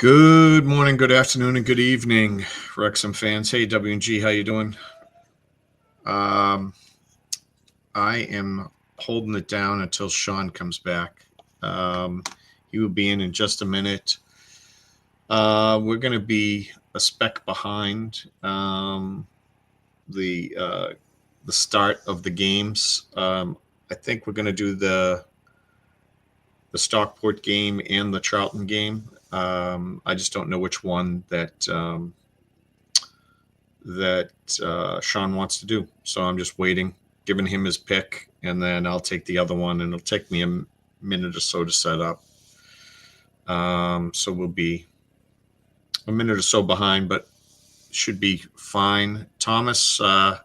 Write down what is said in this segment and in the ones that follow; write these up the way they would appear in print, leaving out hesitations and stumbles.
Good morning, good afternoon, and good evening, Wrexham fans. Hey, W&G, how you doing? I am holding it down until Shaun comes back. He will be in just a minute. We're going to be a speck behind the start of the games. I think we're going to do the Stockport game and the Charlton game. I just don't know which one that Shaun wants to do. So I'm just waiting, giving him his pick, and then I'll take the other one, and it'll take me a minute or so to set up. So we'll be a minute or so behind, but should be fine. Thomas, now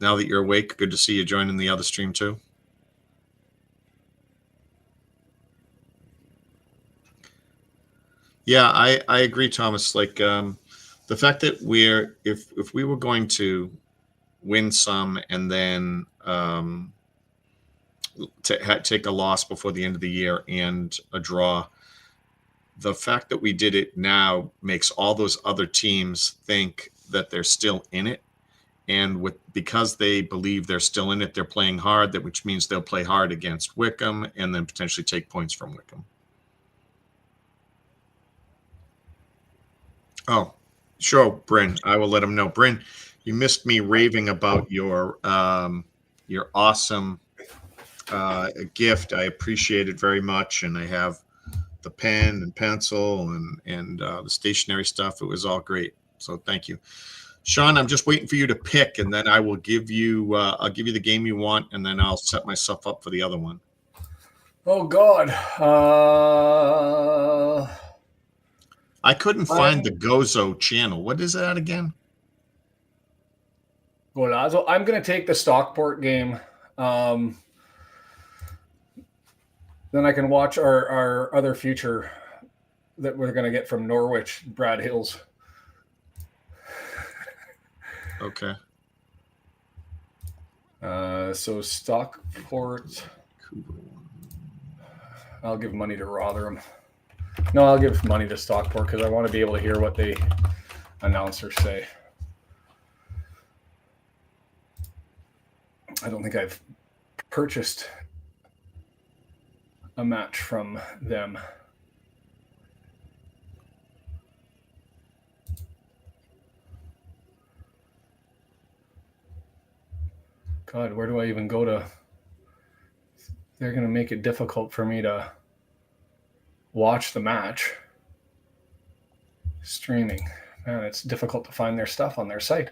that you're awake, good to see you joining the other stream too. Yeah, I agree, Thomas. Like the fact that if we were going to win some and then take a loss before the end of the year and a draw, the fact that we did it now makes all those other teams think that they're still in it, and because they believe they're still in it, they're playing hard. Which means they'll play hard against Wickham and then potentially take points from Wickham. Oh, sure, Bryn. I will let him know. Bryn, you missed me raving about your awesome gift. I appreciate it very much, and I have the pen and pencil and the stationery stuff. It was all great. So thank you, Shaun. I'm just waiting for you to pick, and then I will give you. I'll give you the game you want, and then I'll set myself up for the other one. Oh God. I couldn't find the Gozo channel. What is that again? Golazo. I'm going to take the Stockport game. Then I can watch our other future that we're going to get from Norwich, Brad Hills. Okay. So Stockport. I'll give money to Rotherham. No, I'll give money to Stockport because I want to be able to hear what the announcers say. I don't think I've purchased a match from them. God, where do I even go to? They're going to make it difficult for me to watch the match. Streaming. Man, it's difficult to find their stuff on their site.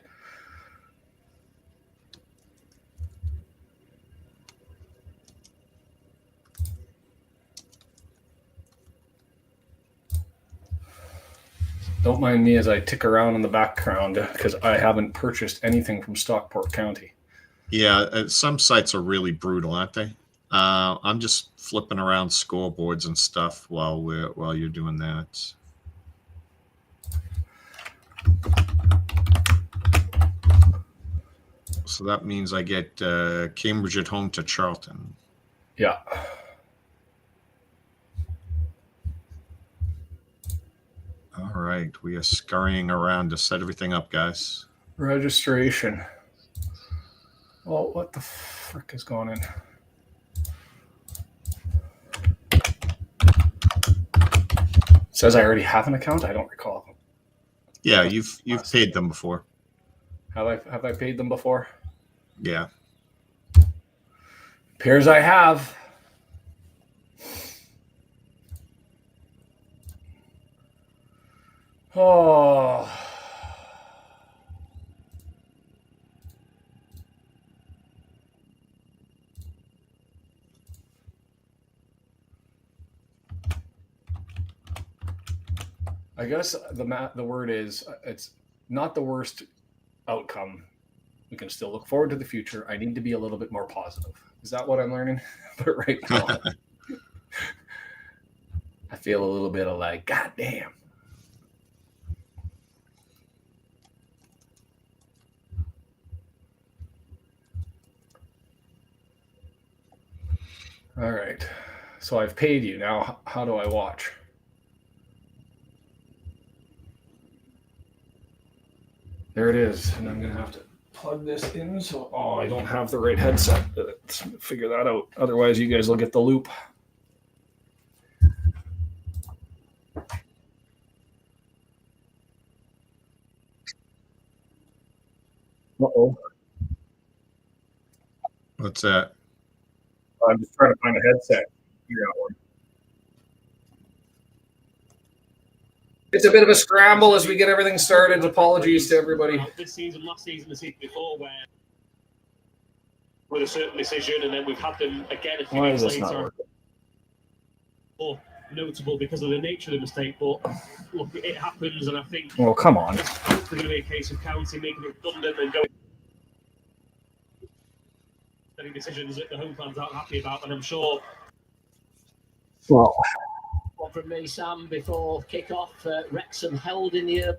Don't mind me as I tick around in the background because I haven't purchased anything from Stockport County. Yeah, some sites are really brutal, aren't they? I'm just flipping around scoreboards and stuff while you're doing that. So that means I get Cambridge at home to Charlton. Yeah. All right, we are scurrying around to set everything up, guys. Registration. Oh, what the frick is going in? It says I already have an account. I don't recall. Yeah, you've paid them before. Have I paid them before? Yeah. Appears I have. Oh. I guess the word is it's not the worst outcome. We can still look forward to the future. I need to be a little bit more positive. Is that what I'm learning? But right now, I feel a little bit of like, God damn. All right. So I've paid you. Now, how do I watch? There it is. And I'm going to have to plug this in. So, I don't have the right headset. Let's figure that out. Otherwise, you guys will get the loop. Uh-oh. What's that? I'm just trying to find a headset. Figure out one. It's a bit of a scramble as we get everything started. Apologies to everybody. This season, last season, the season before, where with a certain decision, and then we've had them again a few Why is weeks this not later. working? More notable because of the nature of the mistake, but look, it happens, and I think Well, come on. it's going to be a case of county making it redundant and going decisions that the home fans aren't happy about, and I'm sure. Well, One from me, Sam, before kick-off. Wrexham held in the...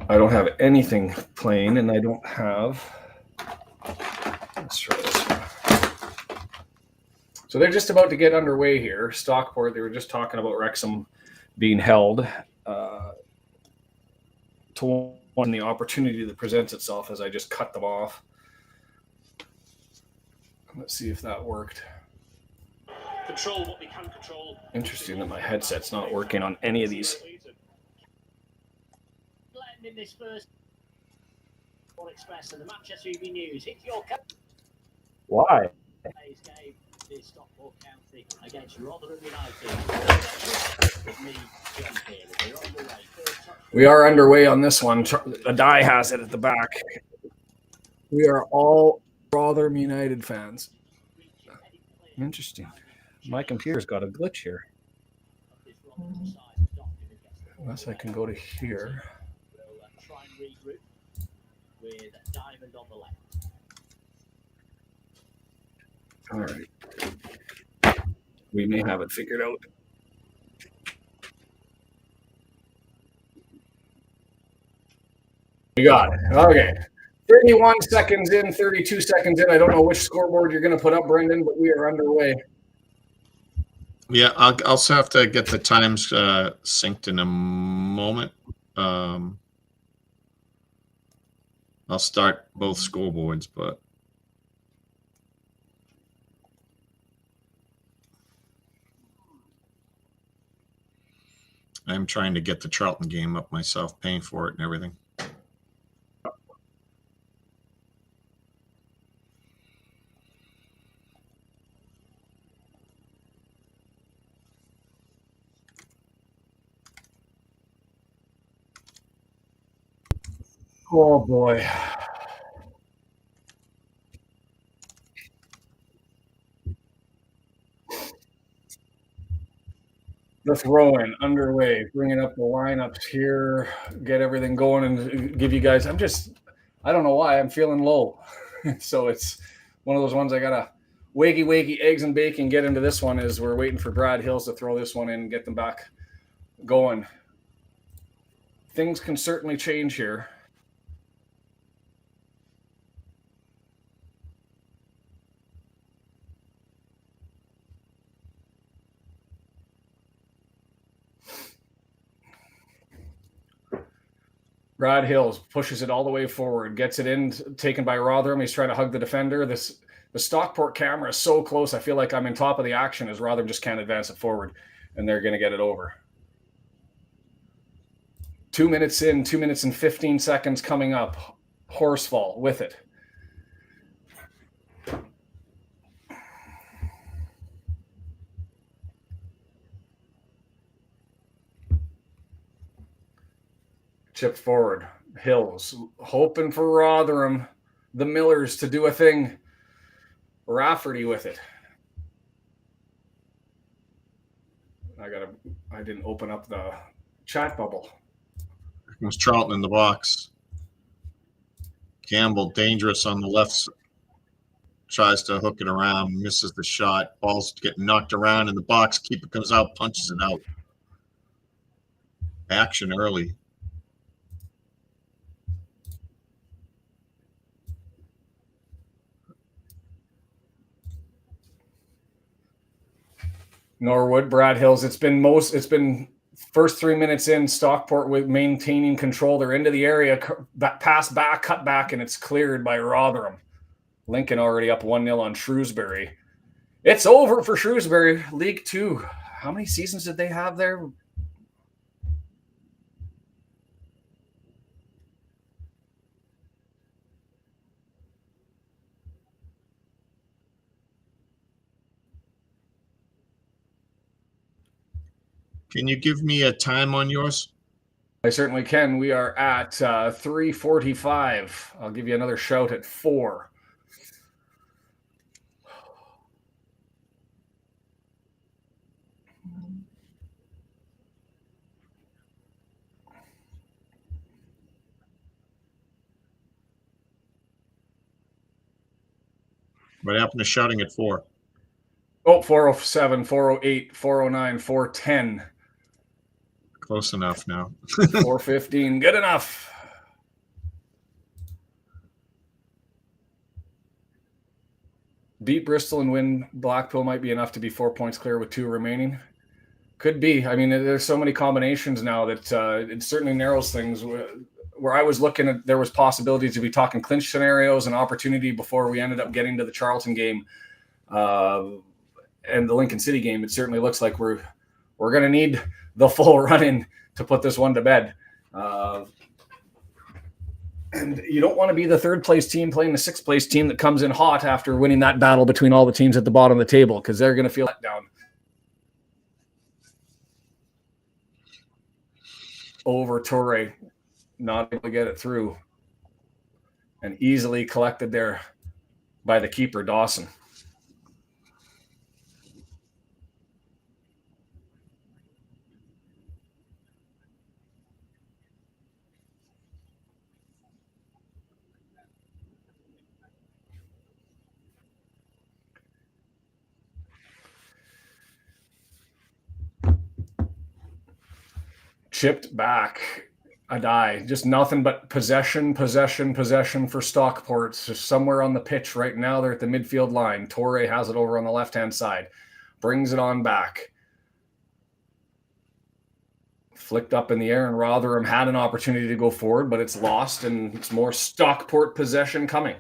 I don't have anything playing, and I don't have... Let's try this one. So they're just about to get underway here. Stockport, they were just talking about Wrexham being held to one the opportunity that presents itself as I just cut them off. Let's see if that worked. Control what they can control. Interesting that my headset's not working on any of these. Letting in this first Express and the Manchester Evening News. Hit your Why? today's game is Stockport County against Rotherham United. With me, John here. We're on the way. We are underway on this one. The die has it at the back. We are all Rotherham United fans. Interesting. My computer's got a glitch here. Unless I can go to here. We'll try and regroup with Diamond on the left. All right. We may have it figured out. We got it. Okay. 31 seconds in, 32 seconds in. I don't know which scoreboard you're going to put up, Brendan, but we are underway. Yeah, I'll also have to get the times synced in a moment. I'll start both scoreboards, but I'm trying to get the Charlton game up myself, paying for it and everything. Oh, boy. The throw-in underway, bringing up the lineups here, get everything going and give you guys. I don't know why, I'm feeling low. So it's one of those ones I got to wakey, eggs and bacon, get into this one as we're waiting for Brad Hills to throw this one in and get them back going. Things can certainly change here. Brad Hills pushes it all the way forward, gets it in, taken by Rotherham. He's trying to hug the defender. The Stockport camera is so close. I feel like I'm in top of the action as Rotherham just can't advance it forward, and they're going to get it over. 2 minutes in, 2 minutes and 15 seconds coming up. Horsfall with it. Chip forward. Hills hoping for Rotherham, the Millers, to do a thing. Rafferty with it. I didn't open up the chat bubble. It was Charlton in the box. Campbell dangerous on the left. Tries to hook it around, misses the shot. Ball's getting knocked around in the box. Keeper comes out, punches it out. Action early. Norwood, Brad Hills. It's been First 3 minutes in, Stockport with maintaining control. They're into the area, pass back, cut back, and it's cleared by Rotherham. Lincoln already up 1-0 on Shrewsbury. It's over for Shrewsbury, League Two. How many seasons did they have there? Can you give me a time on yours? I certainly can. We are at 3:45. I'll give you another shout at 4. What happened to shouting at 4? Oh, 407, 408, 409, 410. Close enough now. 415. Good enough. Beat Bristol and win Blackpool might be enough to be 4 points clear with 2 remaining. Could be. I mean, there's so many combinations now that it certainly narrows things. Where I was looking at, there was possibilities to be talking clinch scenarios and opportunity before we ended up getting to the Charlton game and the Lincoln City game. It certainly looks like we're going to need the full run-in to put this one to bed. And you don't want to be the third-place team playing the sixth-place team that comes in hot after winning that battle between all the teams at the bottom of the table, because they're going to feel let down. Over Torre, not able to get it through, and easily collected there by the keeper, Dawson. Chipped back. A die. Just nothing but possession for Stockport. So somewhere on the pitch right now, they're at the midfield line. Torre has it over on the left-hand side. Brings it on back. Flicked up in the air, and Rotherham had an opportunity to go forward, but it's lost, and it's more Stockport possession coming.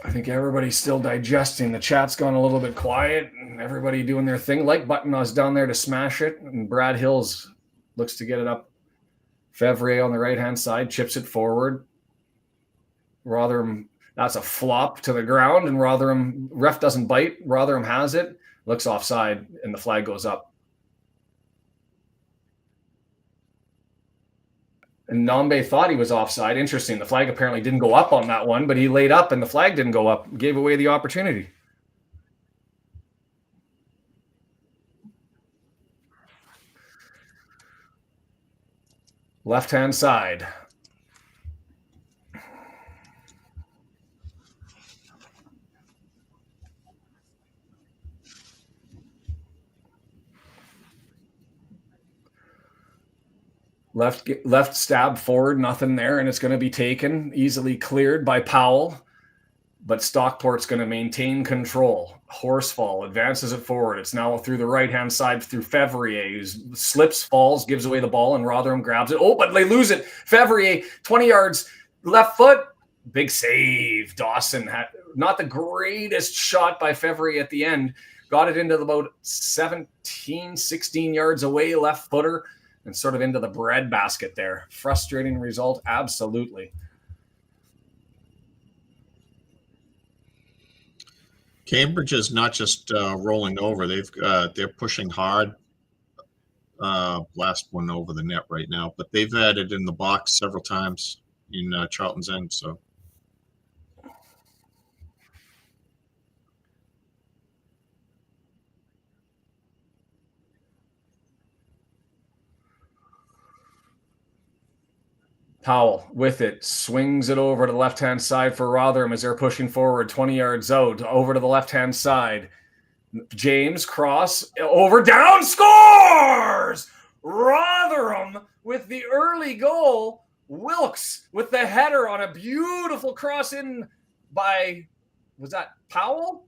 I think everybody's still digesting. The chat's gone a little bit quiet, and everybody doing their thing. Like Buttonaw's down there to smash it, and Brad Hills looks to get it up. Fevrier on the right-hand side chips it forward. Rotherham, that's a flop to the ground, and Rotherham, ref doesn't bite. Rotherham has it, looks offside, and the flag goes up. And Nambe thought he was offside. Interesting. The flag apparently didn't go up on that one, but he laid up and the flag didn't go up. Gave away the opportunity. Left-hand side. Left stab forward, nothing there, and it's going to be taken, easily cleared by Powell. But Stockport's going to maintain control. Horsfall advances it forward. It's now through the right-hand side through Fevrier, who slips, falls, gives away the ball, and Rotherham grabs it. Oh, but they lose it. Fevrier, 20 yards, left foot. Big save. Dawson had not the greatest shot by Fevrier at the end. Got it into about 17, 16 yards away, left footer, and sort of into the breadbasket there. Frustrating result, absolutely. Cambridge is not just rolling over; they're pushing hard. Last one over the net right now, but they've had it in the box several times in Charlton's end. So Powell with it, swings it over to the left-hand side for Rotherham as they're pushing forward, 20 yards out, over to the left-hand side. James, cross, over, down, scores! Rotherham with the early goal. Wilkes with the header on a beautiful cross in by, was that Powell?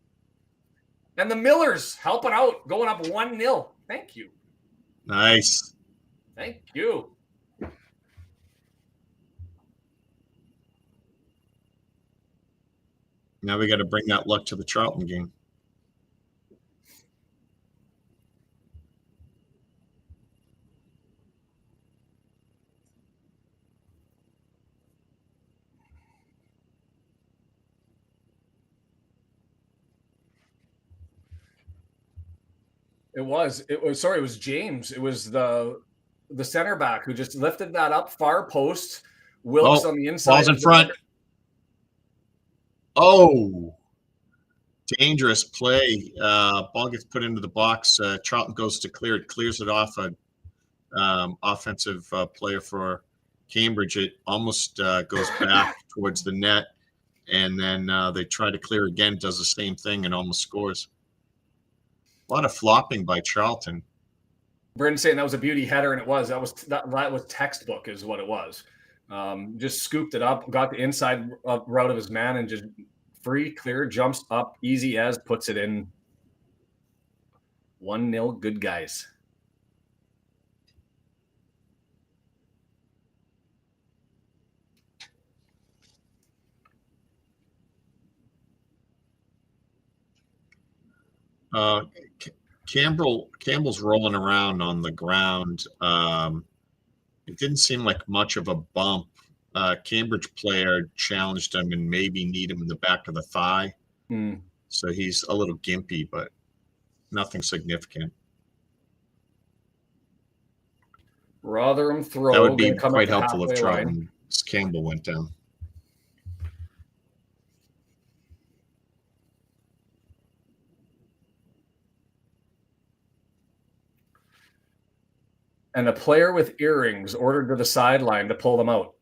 And the Millers helping out, going up 1-0. Thank you. Nice. Thank you. Now we got to bring that luck to the Charlton game. It was James. It was the center back who just lifted that up far post. Wilkes on the inside. Ball's in front. Oh, dangerous play. Ball gets put into the box. Charlton goes to clear it, clears it off an offensive player for Cambridge. It almost goes back towards the net, and then they try to clear again, does the same thing, and almost scores. A lot of flopping by Charlton. Brendan saying that was a beauty header, and it was. That was textbook is what it was. Just scooped it up, got the inside route of his man, and just free, clear, jumps up, easy as, puts it in. 1-0, good guys. Campbell's rolling around on the ground. It didn't seem like much of a bump. Cambridge player challenged him and maybe kneed him in the back of the thigh. So he's a little gimpy, but nothing significant. Rotherham throw. That would be quite helpful if Charlton Campbell went down. And a player with earrings ordered to the sideline to pull them out.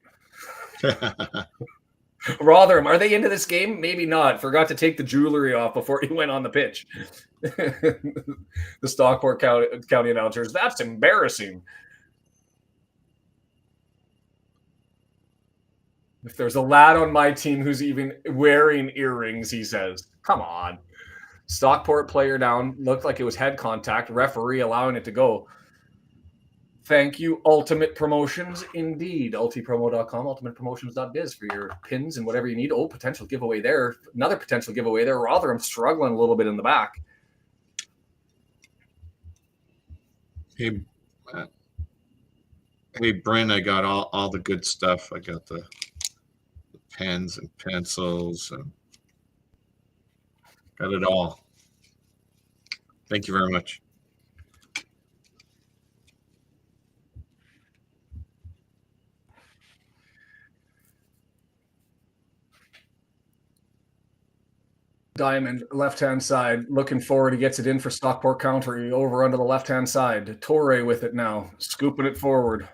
Rotherham, are they into this game? Maybe not. Forgot to take the jewelry off before he went on the pitch. The Stockport County announcers. That's embarrassing. If there's a lad on my team who's even wearing earrings, he says, come on. Stockport player down. Looked like it was head contact. Referee allowing it to go. Thank you, Ultimate Promotions. Indeed, ultipromo.com, ultimatepromotions.biz for your pins and whatever you need. Oh, potential giveaway there. Another potential giveaway there. Rotherham struggling a little bit in the back. Hey, Bryn, I got all the good stuff. I got the pens and pencils and got it all. Thank you very much. Diamond, left-hand side, looking forward. He gets it in for Stockport County, over onto the left-hand side. Torre with it now, scooping it forward.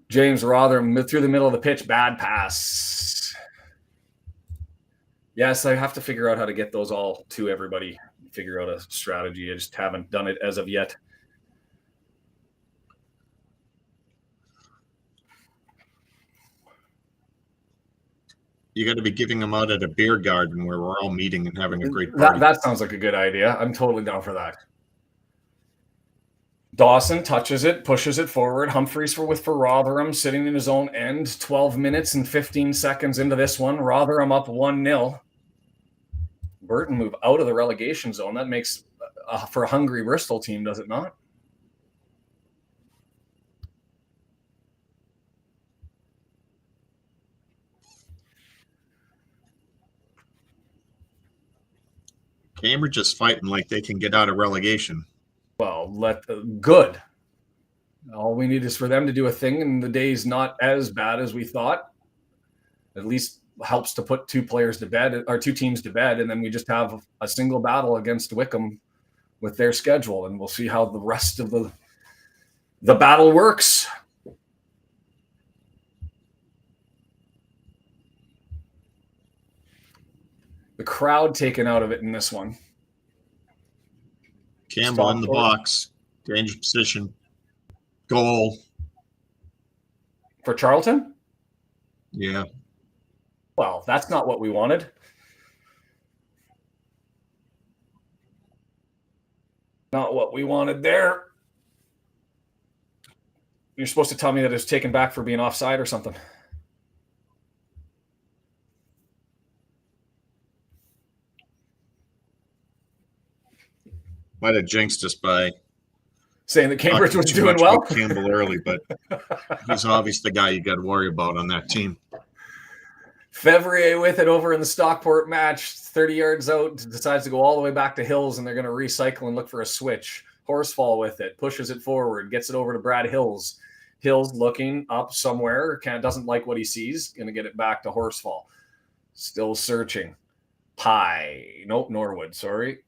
James Rotherham through the middle of the pitch, bad pass. Yes, I have to figure out how to get those all to everybody, figure out a strategy. I just haven't done it as of yet. You got to be giving them out at a beer garden where we're all meeting and having a great party. That sounds like a good idea. I'm totally down for that. Dawson touches it, pushes it forward. Humphreys for Rotherham, sitting in his own end. 12 minutes and 15 seconds into this one. Rotherham up 1-0. Burton move out of the relegation zone. That makes for a hungry Bristol team, does it not? Cambridge is fighting like they can get out of relegation. Well, good. All we need is for them to do a thing, and the day's not as bad as we thought. At least helps to put two teams to bed, and then we just have a single battle against Wickham with their schedule, and we'll see how the rest of the battle works. The crowd taken out of it in this one. Campbell in the box. Danger position. Goal. For Charlton? Yeah. Well, that's not what we wanted. Not what we wanted there. You're supposed to tell me that it's taken back for being offside or something. Might have jinxed us by saying that Cambridge was talking too doing much well. about Campbell early, but he's obviously the guy you got to worry about on that team. Fevrier with it over in the Stockport match, 30 yards out, decides to go all the way back to Hills, and they're going to recycle and look for a switch. Horsfall with it, pushes it forward, gets it over to Brad Hills. Hills looking up somewhere, doesn't like what he sees, going to get it back to Horsfall. Still searching. Norwood, sorry.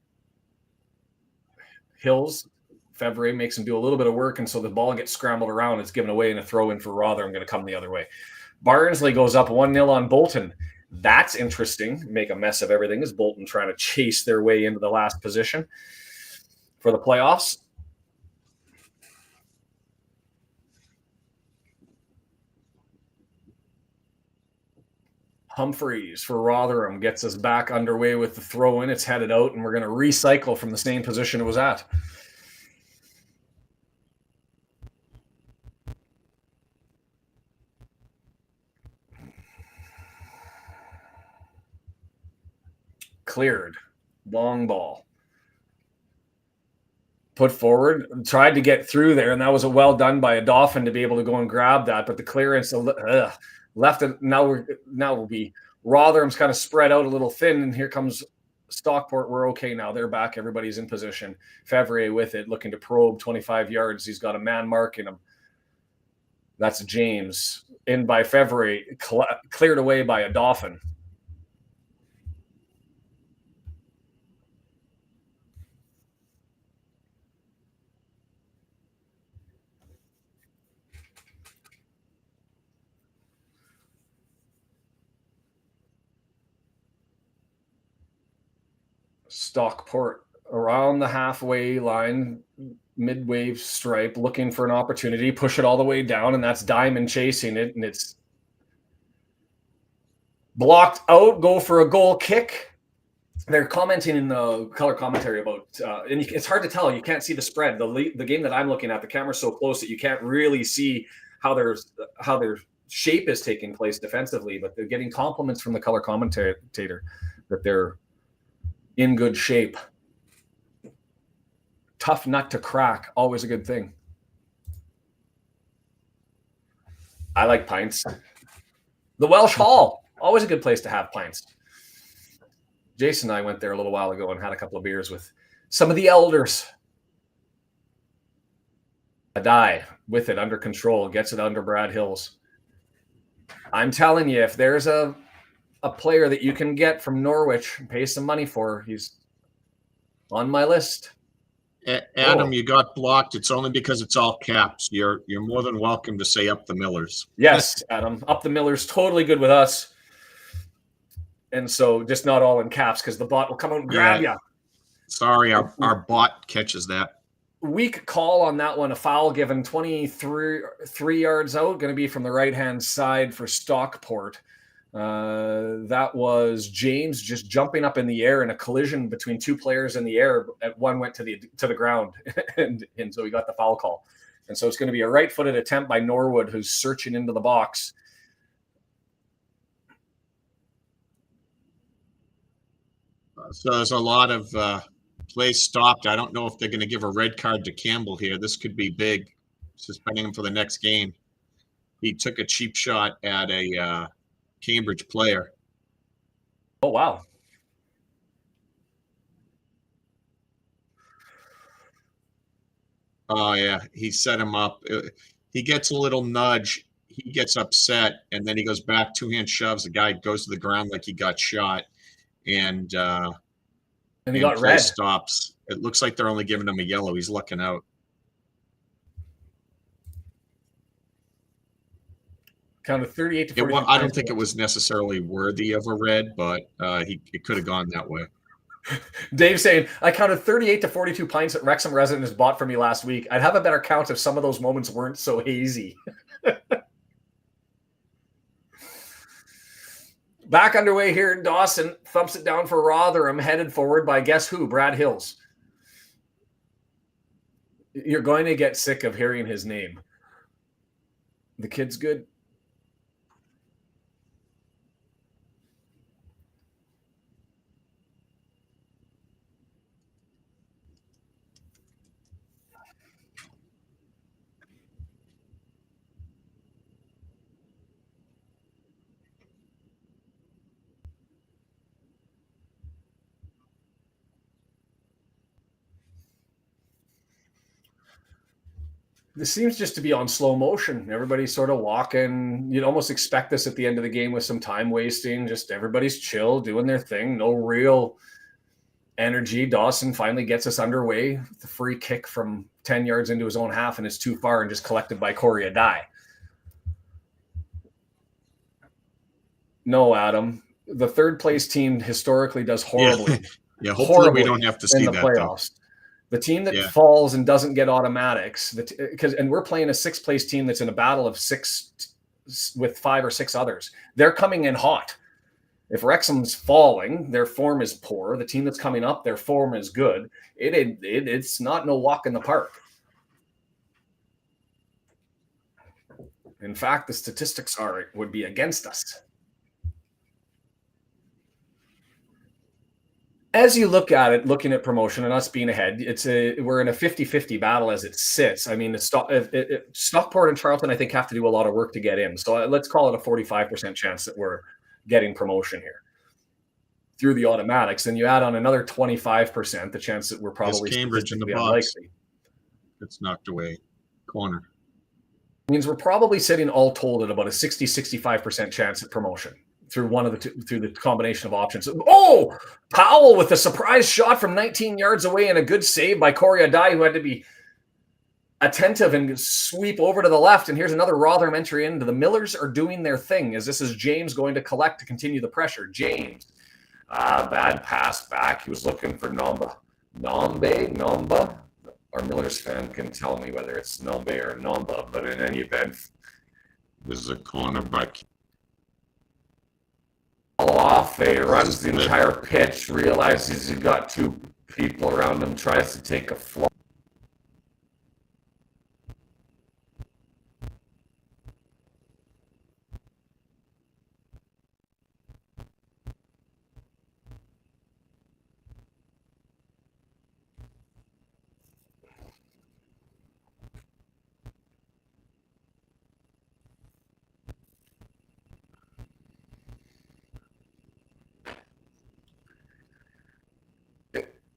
Hills, Fevrier makes him do a little bit of work, and so the ball gets scrambled around. It's given away, and a throw in for Rotherham going to come the other way. Barnsley goes up 1-0 on Bolton. That's interesting. Make a mess of everything as Bolton trying to chase their way into the last position for the playoffs. Humphreys for Rotherham gets us back underway with the throw in. It's headed out, and we're going to recycle from the same position it was at. Cleared. Long ball. Put forward. Tried to get through there, and that was a well done by a Dauphin to be able to go and grab that. But the clearance left it. Now will be Rotherham's kind of spread out a little thin, and here comes Stockport. We're okay now. They're back. Everybody's in position. Fevrier with it, looking to probe 25 yards. He's got a man marking him. That's James. In by Fevrier, cleared away by a Dauphin. Stockport around the halfway line, midway stripe, looking for an opportunity, push it all the way down, and that's Diamond chasing it, and it's blocked out. Go for a goal kick. They're commenting in the color commentary about, and it's hard to tell. You can't see the spread. The game that I'm looking at, the camera's so close that you can't really see how their shape is taking place defensively, but they're getting compliments from the color commentator that they're in good shape. Tough nut to crack. Always a good thing. I like pints. The Welsh Hall. Always a good place to have pints. Jason and I went there a little while ago and had a couple of beers with some of the elders. Adai with it under control. Gets it under Brad Hills. I'm telling you, if there's a player that you can get from Norwich and pay some money for, he's on my list. Adam, you got blocked. It's only because it's all caps. You're more than welcome to say up the Millers. Yes, Adam. Up the Millers, totally good with us. And so just not all in caps because the bot will come out and grab you. Sorry, our bot catches that. Weak call on that one. A foul given 3 yards out. Going to be from the right-hand side for Stockport. That was James just jumping up in the air in a collision between two players in the air. One went to the ground, and so he got the foul call. And so it's going to be a right-footed attempt by Norwood, who's searching into the box. So there's a lot of plays stopped. I don't know if they're going to give a red card to Campbell here. This could be big, suspending him for the next game. He took a cheap shot at a Cambridge player. Oh, wow. Oh, yeah. He set him up. He gets a little nudge. He gets upset, and then he goes back, two-hand shoves. The guy goes to the ground like he got shot. And he got red. Stops. It looks like they're only giving him a yellow. He's looking out. Count of 38 to 42. I don't think it was necessarily worthy of a red, but it could have gone that way. Dave saying, I counted 38 to 42 pints that Wrexham residents bought for me last week. I'd have a better count if some of those moments weren't so hazy. Back underway here in Dawson. Thumps it down for Rotherham, headed forward by guess who? Brad Hills. You're going to get sick of hearing his name. The kid's good. This seems just to be on slow motion. Everybody's sort of walking. You'd almost expect this at the end of the game with some time wasting. Just everybody's chill, doing their thing. No real energy. Dawson finally gets us underway with a free kick from 10 yards into his own half, and it's too far and just collected by Corey Adai. No, Adam. The third place team historically does horribly. Yeah, hopefully we don't have to see in the that playoffs. The team that falls and doesn't get automatics, and we're playing a sixth place team that's in a battle of six with 5 or 6 others. They're coming in hot. If Wrexham's falling, their form is poor. The team that's coming up, their form is good. It's not no walk in the park. In fact, the statistics would be against us. As you look at it, looking at promotion and us being ahead, we're in a 50-50 battle as it sits. I mean, Stockport and Charlton, I think, have to do a lot of work to get in. So let's call it a 45% chance that we're getting promotion here through the automatics. And you add on another 25%, the chance that we're probably Cambridge in the box. Unlikely. It's knocked away. Corner. Means we're probably sitting all told at about a 60-65% chance at promotion through one of through the combination of options. Oh, Powell with a surprise shot from 19 yards away and a good save by Corey Adai, who had to be attentive and sweep over to the left. And here's another Rotherham entry into the Millers are doing their thing as this is James going to collect to continue the pressure. James, bad pass back. He was looking for Nomba. Our Millers fan can tell me whether it's Nombe or Nomba, but in any event, this is a cornerback. Off, he runs the entire pitch, realizes he's got 2 people around him, tries to take a fly.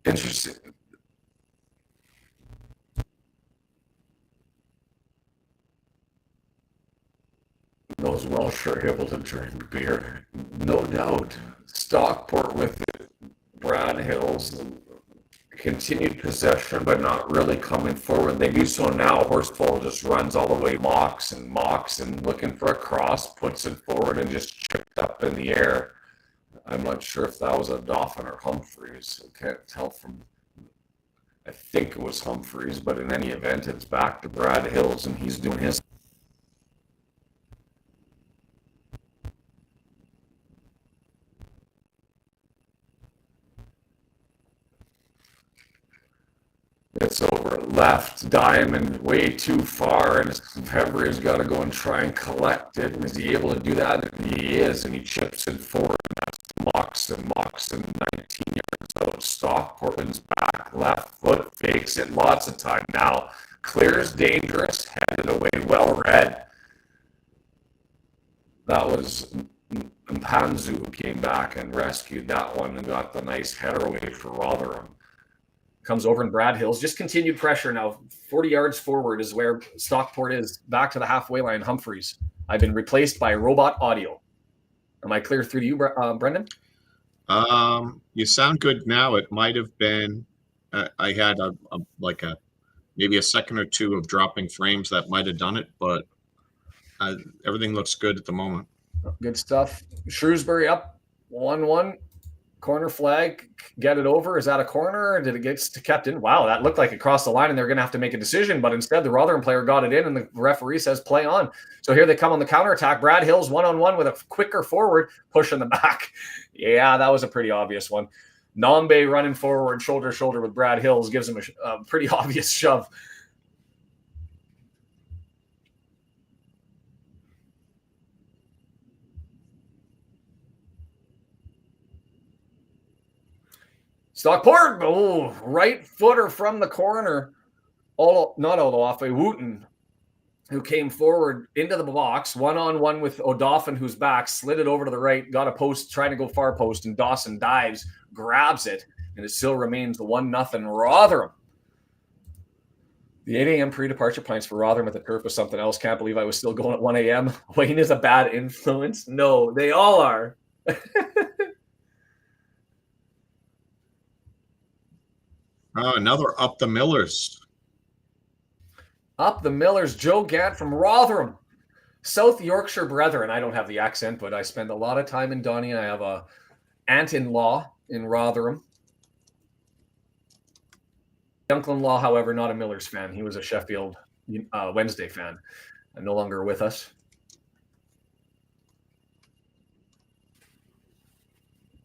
Interesting. Those Welsh are able to drink beer, no doubt. Stockport with it. Brad Hills, continued possession, but not really coming forward. They do so now. Horsefall just runs all the way, mocks and looking for a cross, puts it forward and just chipped up in the air. I'm not sure if that was a Dauphin or Humphreys. I can't tell from. I think it was Humphreys, but in any event, it's back to Brad Hills, and he's doing his. It's over left, diamond, way too far, and February's got to go and try and collect it. And is he able to do that? And he is, and he chips it forward. Mocks and 19 yards out. Stockport's back, left foot, fakes it lots of time now. Clears dangerous, headed away, well read. That was Mpanzu who came back and rescued that one and got the nice header away for Rotherham. Comes over and Brad Hills. Just continued pressure now. 40 yards forward is where Stockport is. Back to the halfway line. Humphreys. I've been replaced by robot audio. Am I clear through to you, Brendan? You sound good now. It might have been. I had maybe a second or two of dropping frames that might have done it, but everything looks good at the moment. Good stuff. Shrewsbury up 1-1. Corner flag, get it over. Is that a corner? Did it get kept in? Wow, that looked like it crossed the line and they're going to have to make a decision. But instead, the Rotherham player got it in and the referee says play on. So here they come on the counterattack. Brad Hill's one-on-one with a quicker forward, pushing the back. Yeah, that was a pretty obvious one. Nambe running forward, shoulder to shoulder with Brad Hills, gives him a pretty obvious shove. Stockport, right footer from the corner. Not Olawfe, Wooten, who came forward into the box, one-on-one with O'Doffin, who's back, slid it over to the right, got a post, trying to go far post, and Dawson dives, grabs it, and it still remains the 1-0 Rotherham. The 8 a.m. pre-departure pints for Rotherham at the turf was something else. Can't believe I was still going at 1 a.m. Wayne is a bad influence. No, they all are. Another up the Millers. Up the Millers, Joe Gant from Rotherham. South Yorkshire brethren. I don't have the accent, but I spend a lot of time in Donny. I have a aunt-in-law in Rotherham. Uncle-in-law, however, not a Millers fan. He was a Sheffield Wednesday fan. And no longer with us.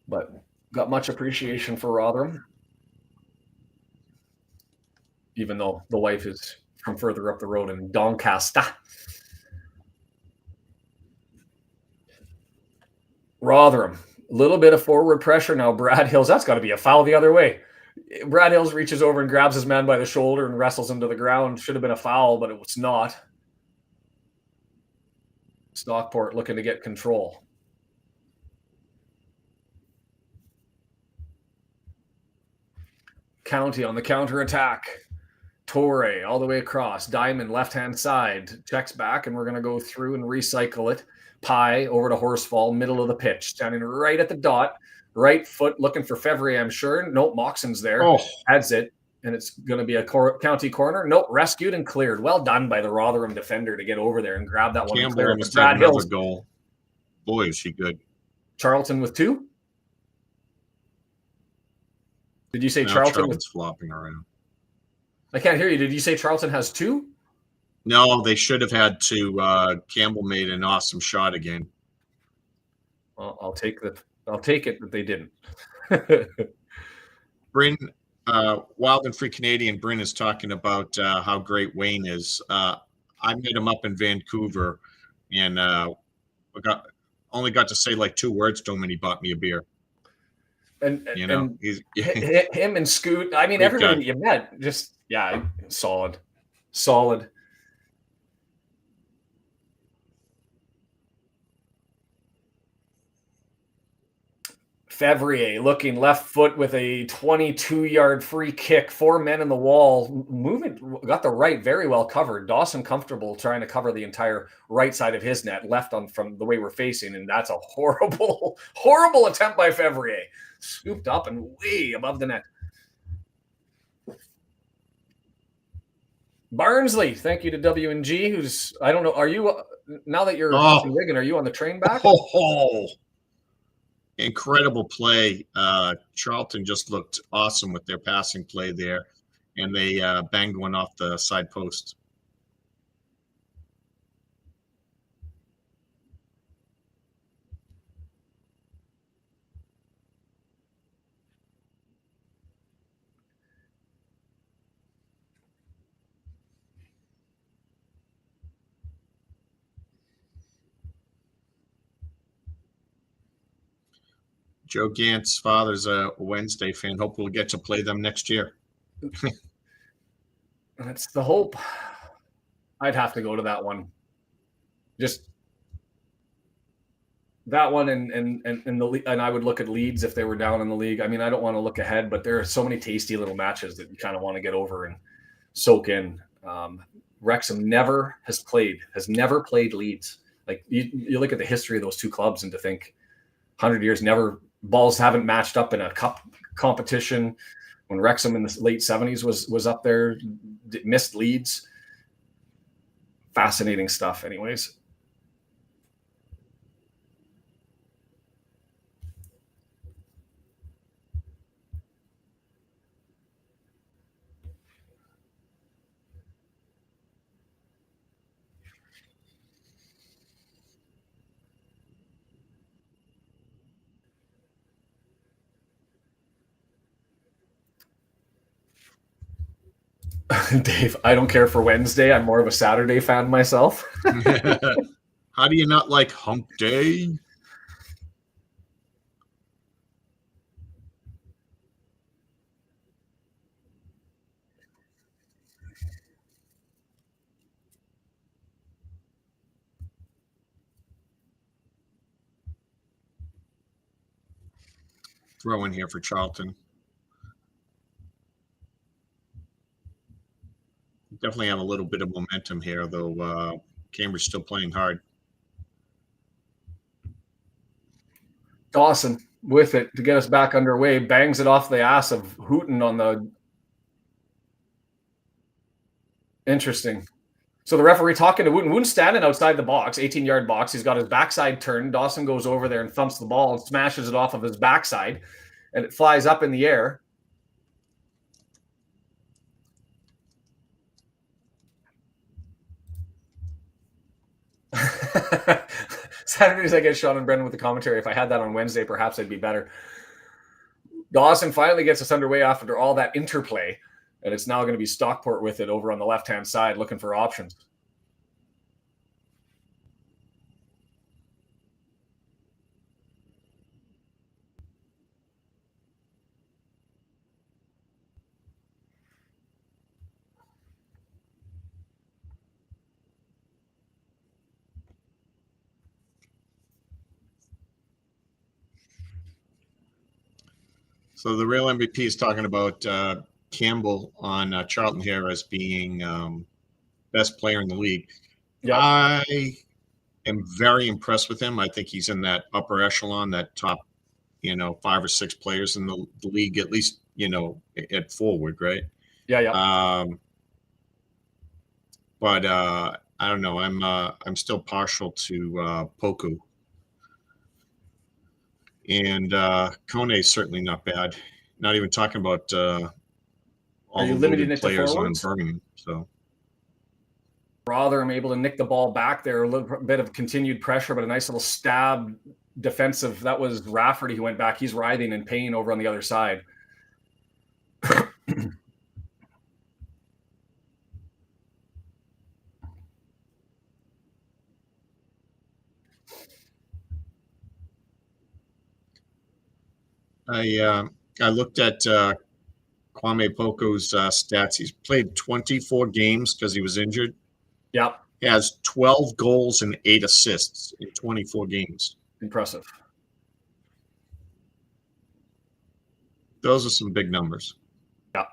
But got much appreciation for Rotherham. Even though the wife is from further up the road in Doncaster. Rotherham, a little bit of forward pressure now. Brad Hills, that's got to be a foul the other way. Brad Hills reaches over and grabs his man by the shoulder and wrestles him to the ground. Should have been a foul, but it was not. Stockport looking to get control. County on the counterattack. Torre all the way across. Diamond left-hand side. Checks back, and we're going to go through and recycle it. Pie over to Horsfall, middle of the pitch. Standing right at the dot. Right foot looking for Fevrier, I'm sure. Nope, Moxon's there. Adds it, and it's going to be a county corner. Nope, rescued and cleared. Well done by the Rotherham defender to get over there and grab that one. Campbell almost had another goal. Boy, is he good. Charlton with 2? Did you say Charlton? Charlton's flopping around. I can't hear you. Did you say Charlton has 2? No, they should have had 2. Campbell made an awesome shot again. Well, I'll take it that they didn't. Bryn, Wild and Free Canadian Bryn is talking about how great Wayne is. I met him up in Vancouver, and only got to say like 2 words to him, and he bought me a beer. And he's him and Scoot. I mean, everybody that you met, just solid. Fevrier looking left foot with a 22-yard free kick. 4 men in the wall. Movement got the right very well covered. Dawson comfortable trying to cover the entire right side of his net, left on from the way we're facing, and that's a horrible, horrible attempt by Fevrier. Scooped up and way above the net. Barnsley, thank you to W&G, who's, I don't know, are you, now that you're in Wigan, are you on the train back? Incredible play. Charlton just looked awesome with their passing play there, and they banged one off the side post. Joe Gant's father's a Wednesday fan. Hope we'll get to play them next year. That's the hope. I'd have to go to that one. Just that one, and I would look at Leeds if they were down in the league. I mean, I don't want to look ahead, but there are so many tasty little matches that you kind of want to get over and soak in. Wrexham never played Leeds. Like you look at the history of those 2 clubs, and to think 100 years balls haven't matched up in a cup competition. When Wrexham in the late 70s was up there, missed Leeds. Fascinating stuff, anyways. Dave, I don't care for Wednesday. I'm more of a Saturday fan myself. How do you not like hump day? Throw in here for Charlton. Definitely have a little bit of momentum here, though. Cambridge still playing hard. Dawson with it to get us back underway, bangs it off the ass of Hooten on the. Interesting. So the referee talking to Wooten. Wooten's standing outside the box, 18-yard box. He's got his backside turned. Dawson goes over there and thumps the ball and smashes it off of his backside, and it flies up in the air. Saturdays, I get Shaun and Brendan with the commentary. If I had that on Wednesday, perhaps I'd be better. Dawson finally gets us underway after all that interplay, and it's now going to be Stockport with it over on the left-hand side looking for options. So the real MVP is talking about Campbell on Charlton here as being best player in the league. Yeah. I am very impressed with him. I think he's in that upper echelon, that top, 5 or 6 players in the league, at least, at forward, right? Yeah. But I don't know. I'm still partial to Poku. And Kone is certainly not bad. Not even talking about all the loaded players on Birmingham. So Rotherham able to nick the ball back there. A little bit of continued pressure, but a nice little stab defensive. That was Rafferty who went back. He's writhing in pain over on the other side. I looked at Kwame Poko's stats. He's played 24 games because he was injured. Yep. He has 12 goals and 8 assists in 24 games. Impressive. Those are some big numbers. Yeah.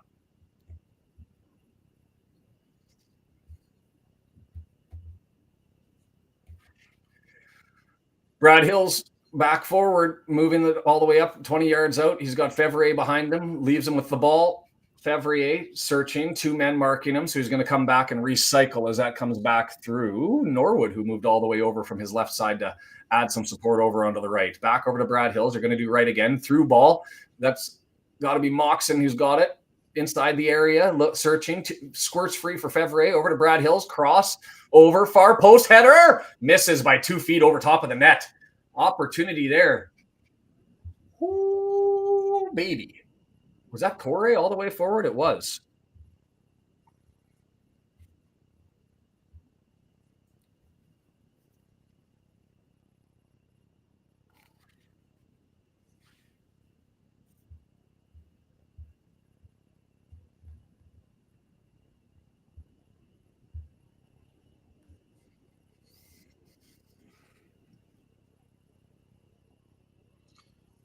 Brad Hill's back forward, moving it all the way up 20 yards out. He's got Fevrier behind him, leaves him with the ball. Fevrier searching, 2 men marking him. So he's going to come back and recycle as that comes back through Norwood, who moved all the way over from his left side to add some support over onto the right. Back over to Brad Hills. They're going to do right again. Through ball. That's got to be Moxon who's got it. Inside the area, searching. Squirts free for Fevrier. Over to Brad Hills. Cross over. Far post header. Misses by 2 feet over top of the net. Opportunity there. Ooh, baby. Was that Corey all the way forward? It was.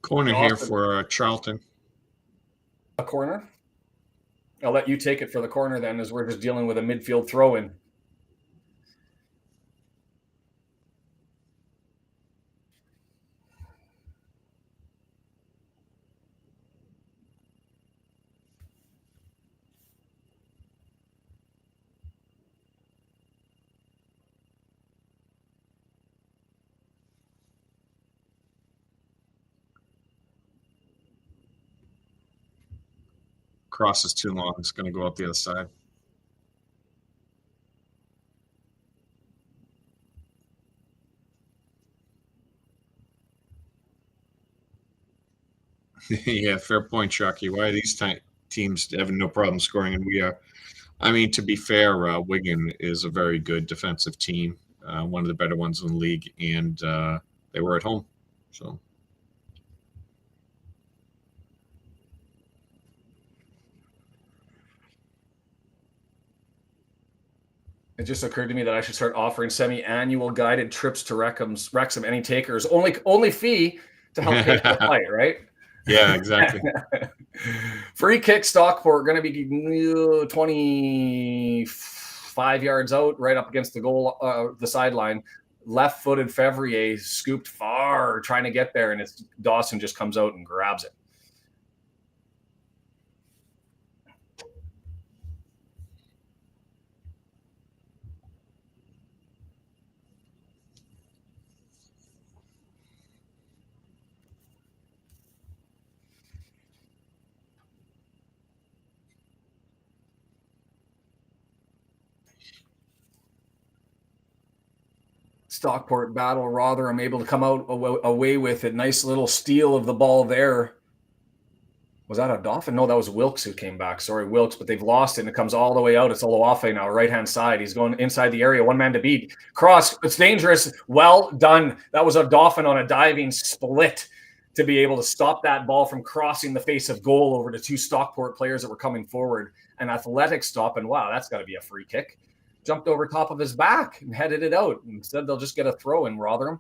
Corner here for Charlton. A corner? I'll let you take it for the corner then, as we're just dealing with a midfield throw-in. Cross is too long. It's going to go up the other side. Yeah, fair point, Chucky. Why are these teams having no problem scoring, and we are. I mean, to be fair, Wigan is a very good defensive team, one of the better ones in the league, and they were at home. So It just occurred to me that I should start offering semi-annual guided trips to Wrexham. Any takers? Only fee to help pay for the fight, right? yeah, exactly. Free kick, Stockport, going to be 25 yards out, right up against the goal, the sideline. Left-footed Fevrier scooped far, trying to get there, and it's Dawson just comes out and grabs it. Stockport battle. Rotherham able to come out away with it. Nice little steal of the ball there. Was that a Dauphin? No, that was Wilkes who came back. Sorry, Wilkes, but they've lost it, and it comes all the way out. It's Oloafe now, right-hand side. He's going inside the area. One man to beat. Cross. It's dangerous. Well done. That was a Dauphin on a diving split to be able to stop that ball from crossing the face of goal over to two Stockport players that were coming forward. An athletic stop, and wow, that's got to be a free kick. Jumped over top of his back and headed it out. Instead, they'll just get a throw in Rotherham.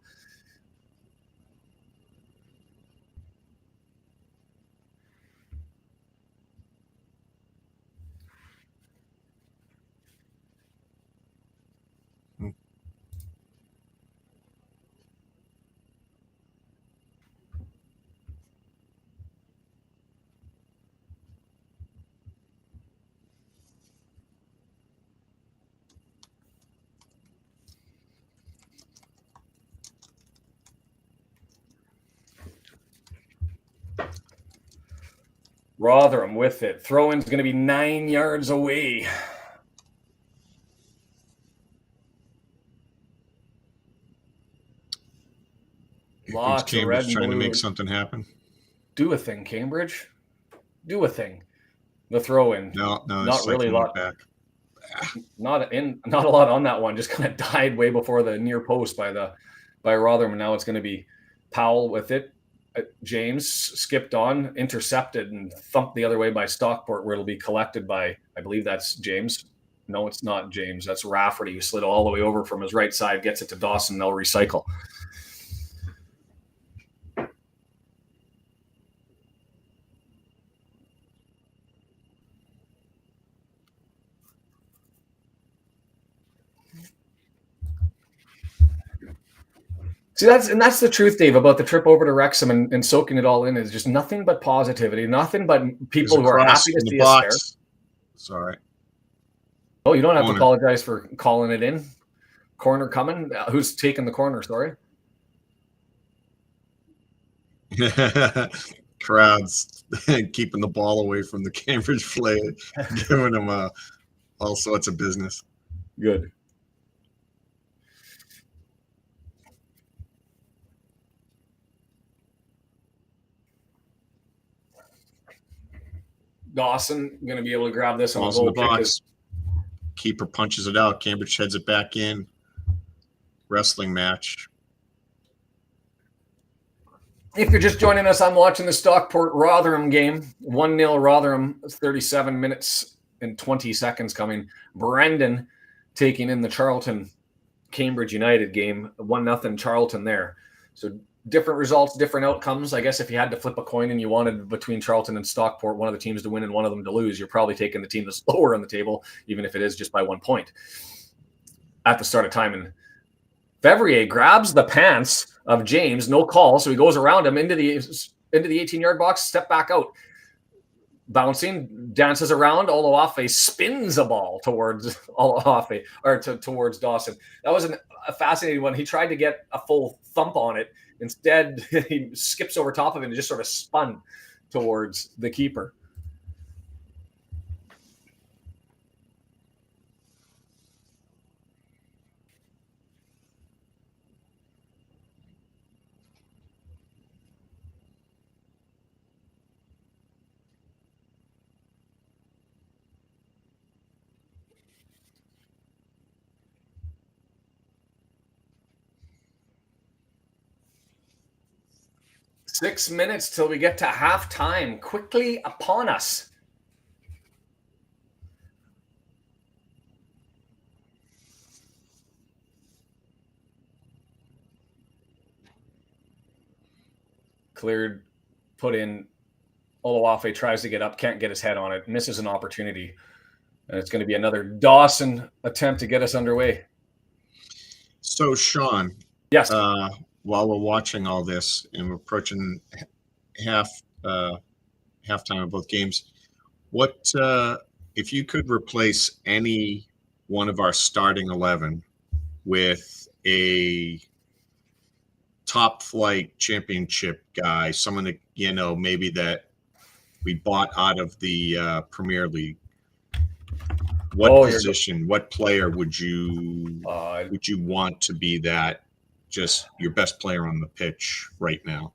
Rotherham with it. Throw-in's going to be 9 yards away. Lots of red and trying blue. to make something happen. Do a thing, Cambridge. Do a thing. The throw-in. No, not really a lot. Back. Not a lot on that one. Just kind of died way before the near post by Rotherham. And now it's going to be Powell with it. James skipped on, intercepted, and thumped the other way by Stockport, where it'll be collected by, I believe that's James. No, it's not James. That's Rafferty, who slid all the way over from his right side, gets it to Dawson. They'll recycle. See, that's the truth, Dave, about the trip over to Wrexham and soaking it all in is just nothing but positivity, nothing but people who are happy to see us there. Sorry. Oh, you don't have to apologize for calling it in. Corner coming. Who's taking the corner? Sorry. Crowds keeping the ball away from the Cambridge player, giving them all sorts of business. Good. Dawson going to be able to grab this on the goal in the box. Keeper punches it out. Cambridge heads it back in. Wrestling match. If you're just joining us, I'm watching the Stockport Rotherham game. 1-0 Rotherham, 37 minutes and 20 seconds coming. Brendan taking in the Charlton Cambridge United game. 1-0 Charlton there. So different results, different outcomes. I guess if you had to flip a coin and you wanted between Charlton and Stockport, one of the teams to win and one of them to lose, you're probably taking the team that's lower on the table, even if it is just by 1 point at the start of time. And Fevrier grabs the pants of James, no call, so he goes around him into the 18-yard box, step back out. Bouncing, dances around. Oloafe spins a ball towards Oloafe, or towards Dawson. That was a fascinating one. He tried to get a full thump on it. Instead, he skips over top of it and just sort of spun towards the keeper. 6 minutes till we get to halftime. Quickly upon us. Cleared, put in. Oluwafe tries to get up, can't get his head on it, misses an opportunity. And it's going to be another Dawson attempt to get us underway. So, Shaun, Yes. while we're watching all this and we're approaching halftime of both games, what if you could replace any one of our starting 11 with a top flight championship guy, someone that, you know, maybe that we bought out of the Premier League, what position, what player would you want to be that just your best player on the pitch right now?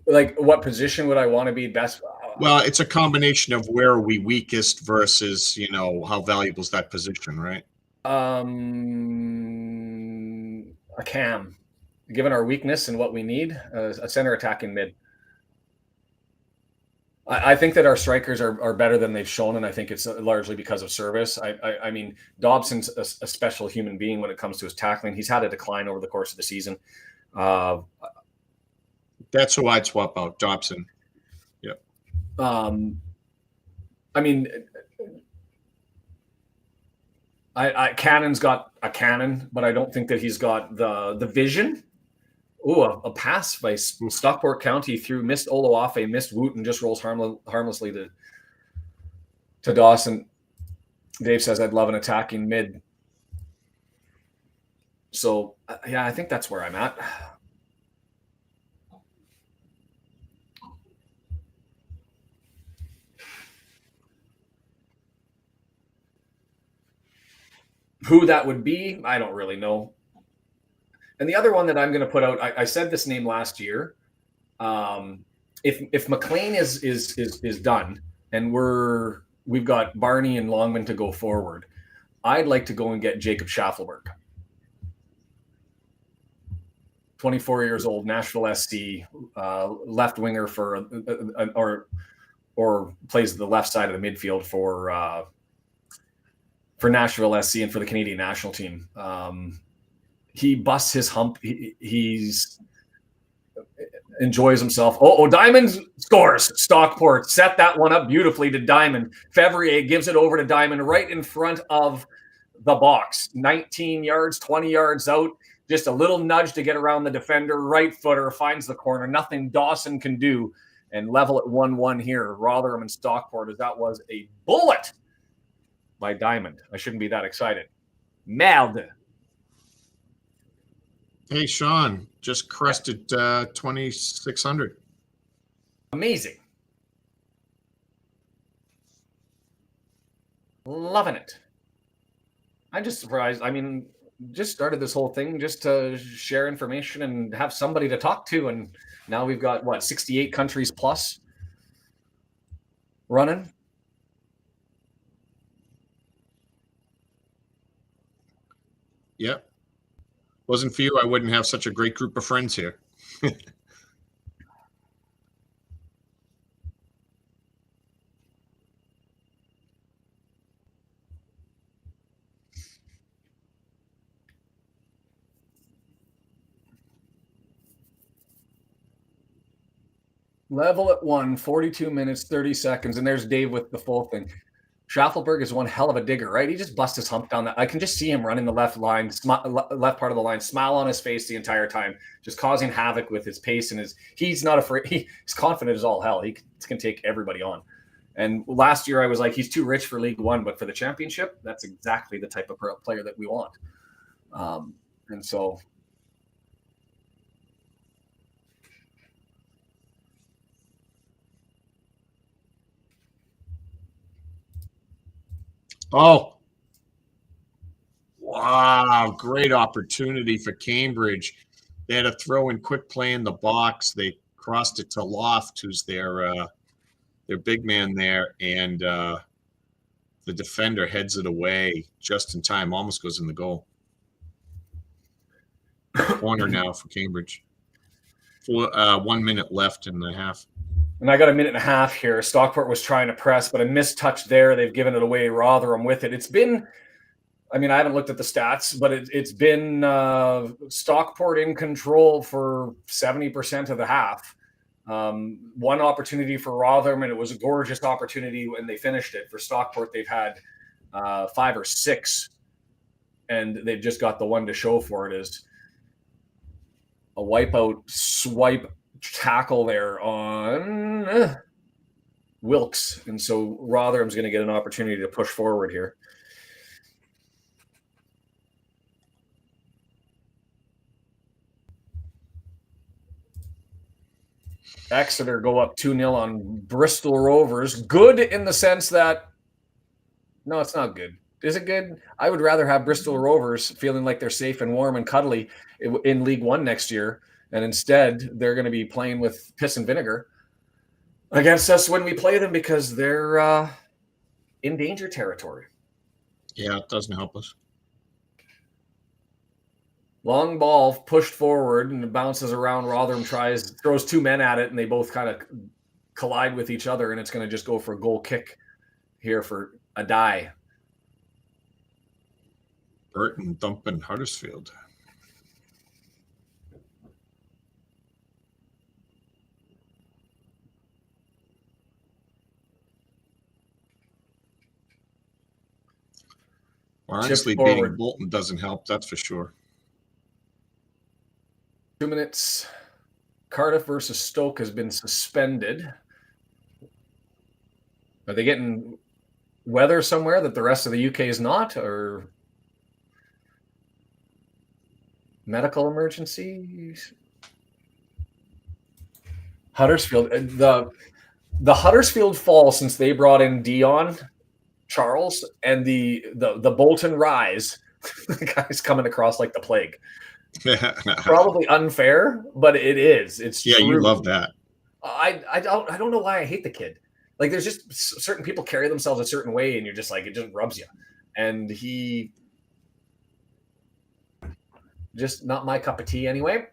Like, what position would I want to be best? Well, it's a combination of where are we weakest versus, you know, how valuable is that position, right? A cam, given our weakness and what we need, a center attacking mid. I think that our strikers are better than they've shown, and I think it's largely because of service. I mean, Dobson's a special human being when it comes to his tackling. He's had a decline over the course of the season. That's who I'd swap out, Dobson. Yep. I mean, Cannon's got a cannon, but I don't think that he's got the vision. Ooh, a pass by Stockport County through missed Oluwafe, missed Woot, and just rolls harmlessly to Dawson. Dave says, I'd love an attacking mid. So, yeah, I think that's where I'm at. Who that would be, I don't really know. And the other one that I'm going to put out, I said this name last year. If McLean is done and we've got Barney and Longman to go forward, I'd like to go and get Jacob Schaffelberg. 24 years old, Nashville SC, left winger for or plays the left side of the midfield for Nashville SC and for the Canadian national team. He busts his hump. He's enjoys himself. Oh, Diamond scores. Stockport set that one up beautifully to Diamond. Fevrier gives it over to Diamond right in front of the box. 19 yards, 20 yards out. Just a little nudge to get around the defender. Right footer finds the corner. Nothing Dawson can do. And level at 1-1 here. Rotherham and Stockport, as that was a bullet by Diamond. I shouldn't be that excited. Merde. Hey, Shaun, just crested 2,600. Amazing. Loving it. I'm just surprised. I mean, just started this whole thing just to share information and have somebody to talk to. And now we've got, 68 countries plus running. Yep. Wasn't for you, I wouldn't have such a great group of friends here. Level at 1, 42 minutes, 30 seconds. And there's Dave with the full thing. Schaffelberg is one hell of a digger, right? He just busts his hump down that. I can just see him running the left line, left part of the line, smile on his face the entire time, just causing havoc with his pace and he's not afraid. He's confident as all hell. He can take everybody on. And last year I was like, he's too rich for League One, but for the championship, that's exactly the type of player that we want. And so. Oh, wow. Great opportunity for Cambridge. They had a throw in quick play in the box. They crossed it to Loft, who's their big man there. And the defender heads it away just in time, almost goes in the goal. Corner now for Cambridge. 1 minute left in the half. And I got a minute and a half here. Stockport was trying to press, but a mistouch there. They've given it away. Rotherham with it. It's been, I mean, I haven't looked at the stats, but it's been Stockport in control for 70% of the half. One opportunity for Rotherham, and it was a gorgeous opportunity when they finished it. For Stockport, they've had 5 or 6, and they've just got the one to show for it. Is a wipeout swipe tackle there on Wilkes, and so Rotherham's going to get an opportunity to push forward here. Exeter go up 2-0 on Bristol Rovers. Good in the sense that, no, it's not good. Is it good? I would rather have Bristol Rovers feeling like they're safe and warm and cuddly in League One next year, and instead they're going to be playing with piss and vinegar against us when we play them because they're in danger territory. Yeah, it doesn't help us. Long ball pushed forward and it bounces around. Rotherham throws 2 men at it, and they both kind of collide with each other, and it's going to just go for a goal kick here for a die. Burton thumping Huddersfield. Well, honestly, beating Bolton doesn't help, that's for sure. 2 minutes. Cardiff versus Stoke has been suspended. Are they getting weather somewhere that the rest of the UK is not, or medical emergencies? Huddersfield, the Huddersfield fall since they brought in Dion Charles and the Bolton rise, the guy's coming across like the plague. Probably unfair, but it is. It's yeah, true. You love that. I don't know why I hate the kid. Like, there's just certain people carry themselves a certain way, and you're just like, it just rubs you. And he just not my cup of tea anyway.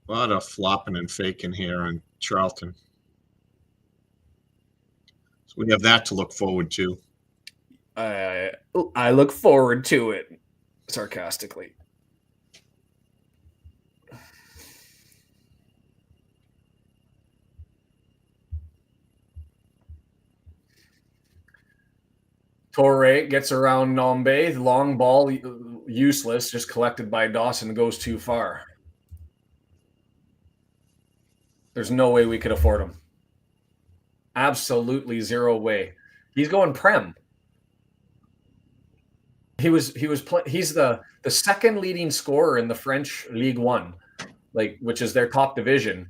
A lot of flopping and faking here on Charlton. So we have that to look forward to. I look forward to it, sarcastically. Torre gets around Nombe. Long ball, useless, just collected by Dawson, goes too far. There's no way we could afford him. Absolutely zero way. He's going Prem. He's the second leading scorer in the French Ligue 1, which is their top division,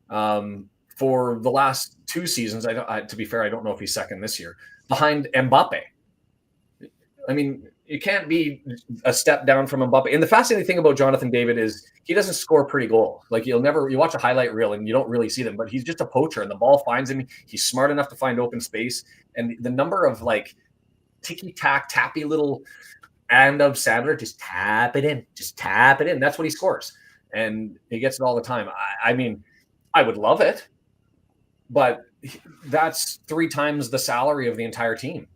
for the last 2 seasons. To be fair, I don't know if he's second this year, behind Mbappe. I mean, you can't be a step down from Mbappe. And the fascinating thing about Jonathan David is he doesn't score pretty goals. Like, you watch a highlight reel and you don't really see them, but he's just a poacher, and the ball finds him. He's smart enough to find open space. And the number of ticky-tack, tappy little and of Sadler, just tap it in. That's what he scores. And he gets it all the time. I mean, I would love it, but that's 3 times the salary of the entire team.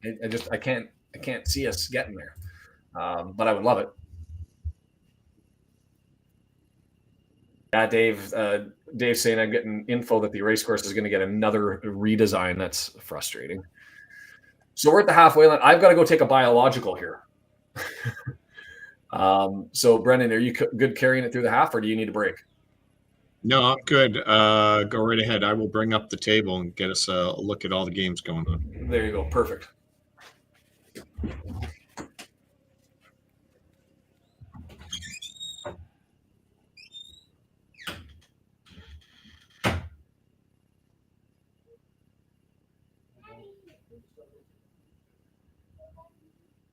I can't see us getting there, but I would love it. Yeah, Dave's saying I'm getting info that the race course is going to get another redesign. That's frustrating. So we're at the halfway line. I've got to go take a biological here. So Brendan, are you good carrying it through the half, or do you need a break? No, I'm good. Go right ahead. I will bring up the table and get us a look at all the games going on. There you go. Perfect.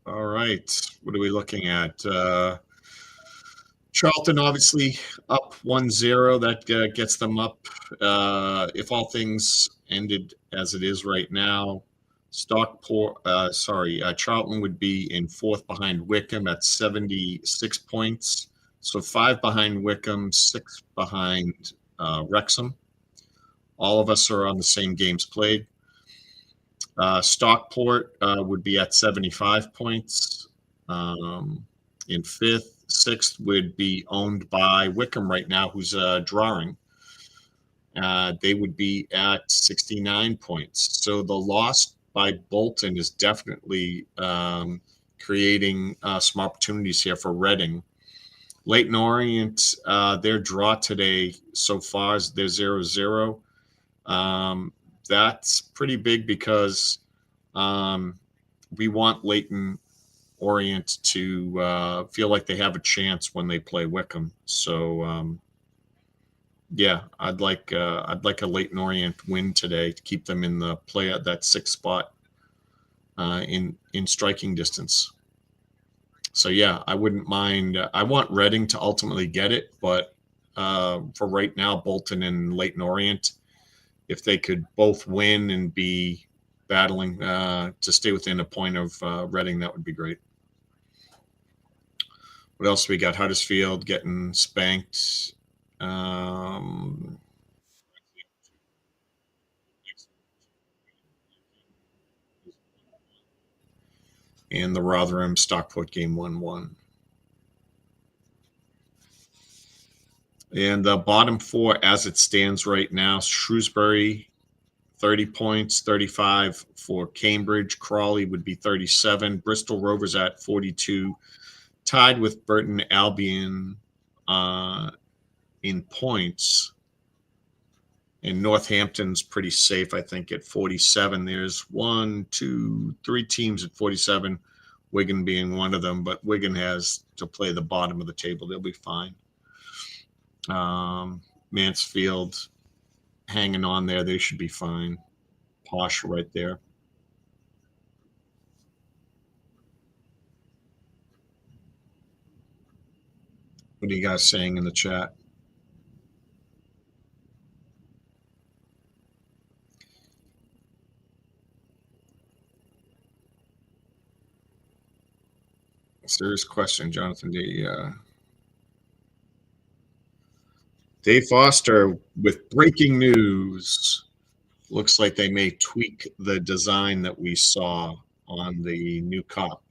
All right. What are we looking at? Charlton obviously up 1-0. That gets them up. If all things ended as it is right now. Charlton would be in fourth behind Wickham at 76 points. So 5 behind Wickham, 6 behind Wrexham. All of us are on the same games played. Stockport would be at 75 points. In fifth, sixth would be owned by Wickham right now, who's drawing. They would be at 69 points. So the loss by Bolton is definitely creating some opportunities here for Reading. Leyton Orient, their draw today so far is they're 0-0. That's pretty big because we want Leyton Orient to feel like they have a chance when they play Wickham. So yeah, I'd like a Leyton Orient win today to keep them in the play at that 6th spot in striking distance. So yeah, I wouldn't mind. I want Reading to ultimately get it, but for right now, Bolton and Leyton Orient, if they could both win and be battling to stay within a point of Reading, that would be great. What else we got? Huddersfield getting spanked. And the Rotherham Stockport game 1-1. And the bottom 4 as it stands right now, Shrewsbury 30 points, 35 for Cambridge. Crawley would be 37. Bristol Rovers at 42, tied with Burton Albion in points. And Northampton's pretty safe, I think, at 47. There's 1, 2, 3 teams at 47, Wigan being one of them, but Wigan has to play the bottom of the table. They'll be fine. Mansfield hanging on there. They should be fine. Posh right there. What are you guys saying in the chat? Serious question, Jonathan. Dave Foster with breaking news. Looks like they may tweak the design that we saw on the new cup.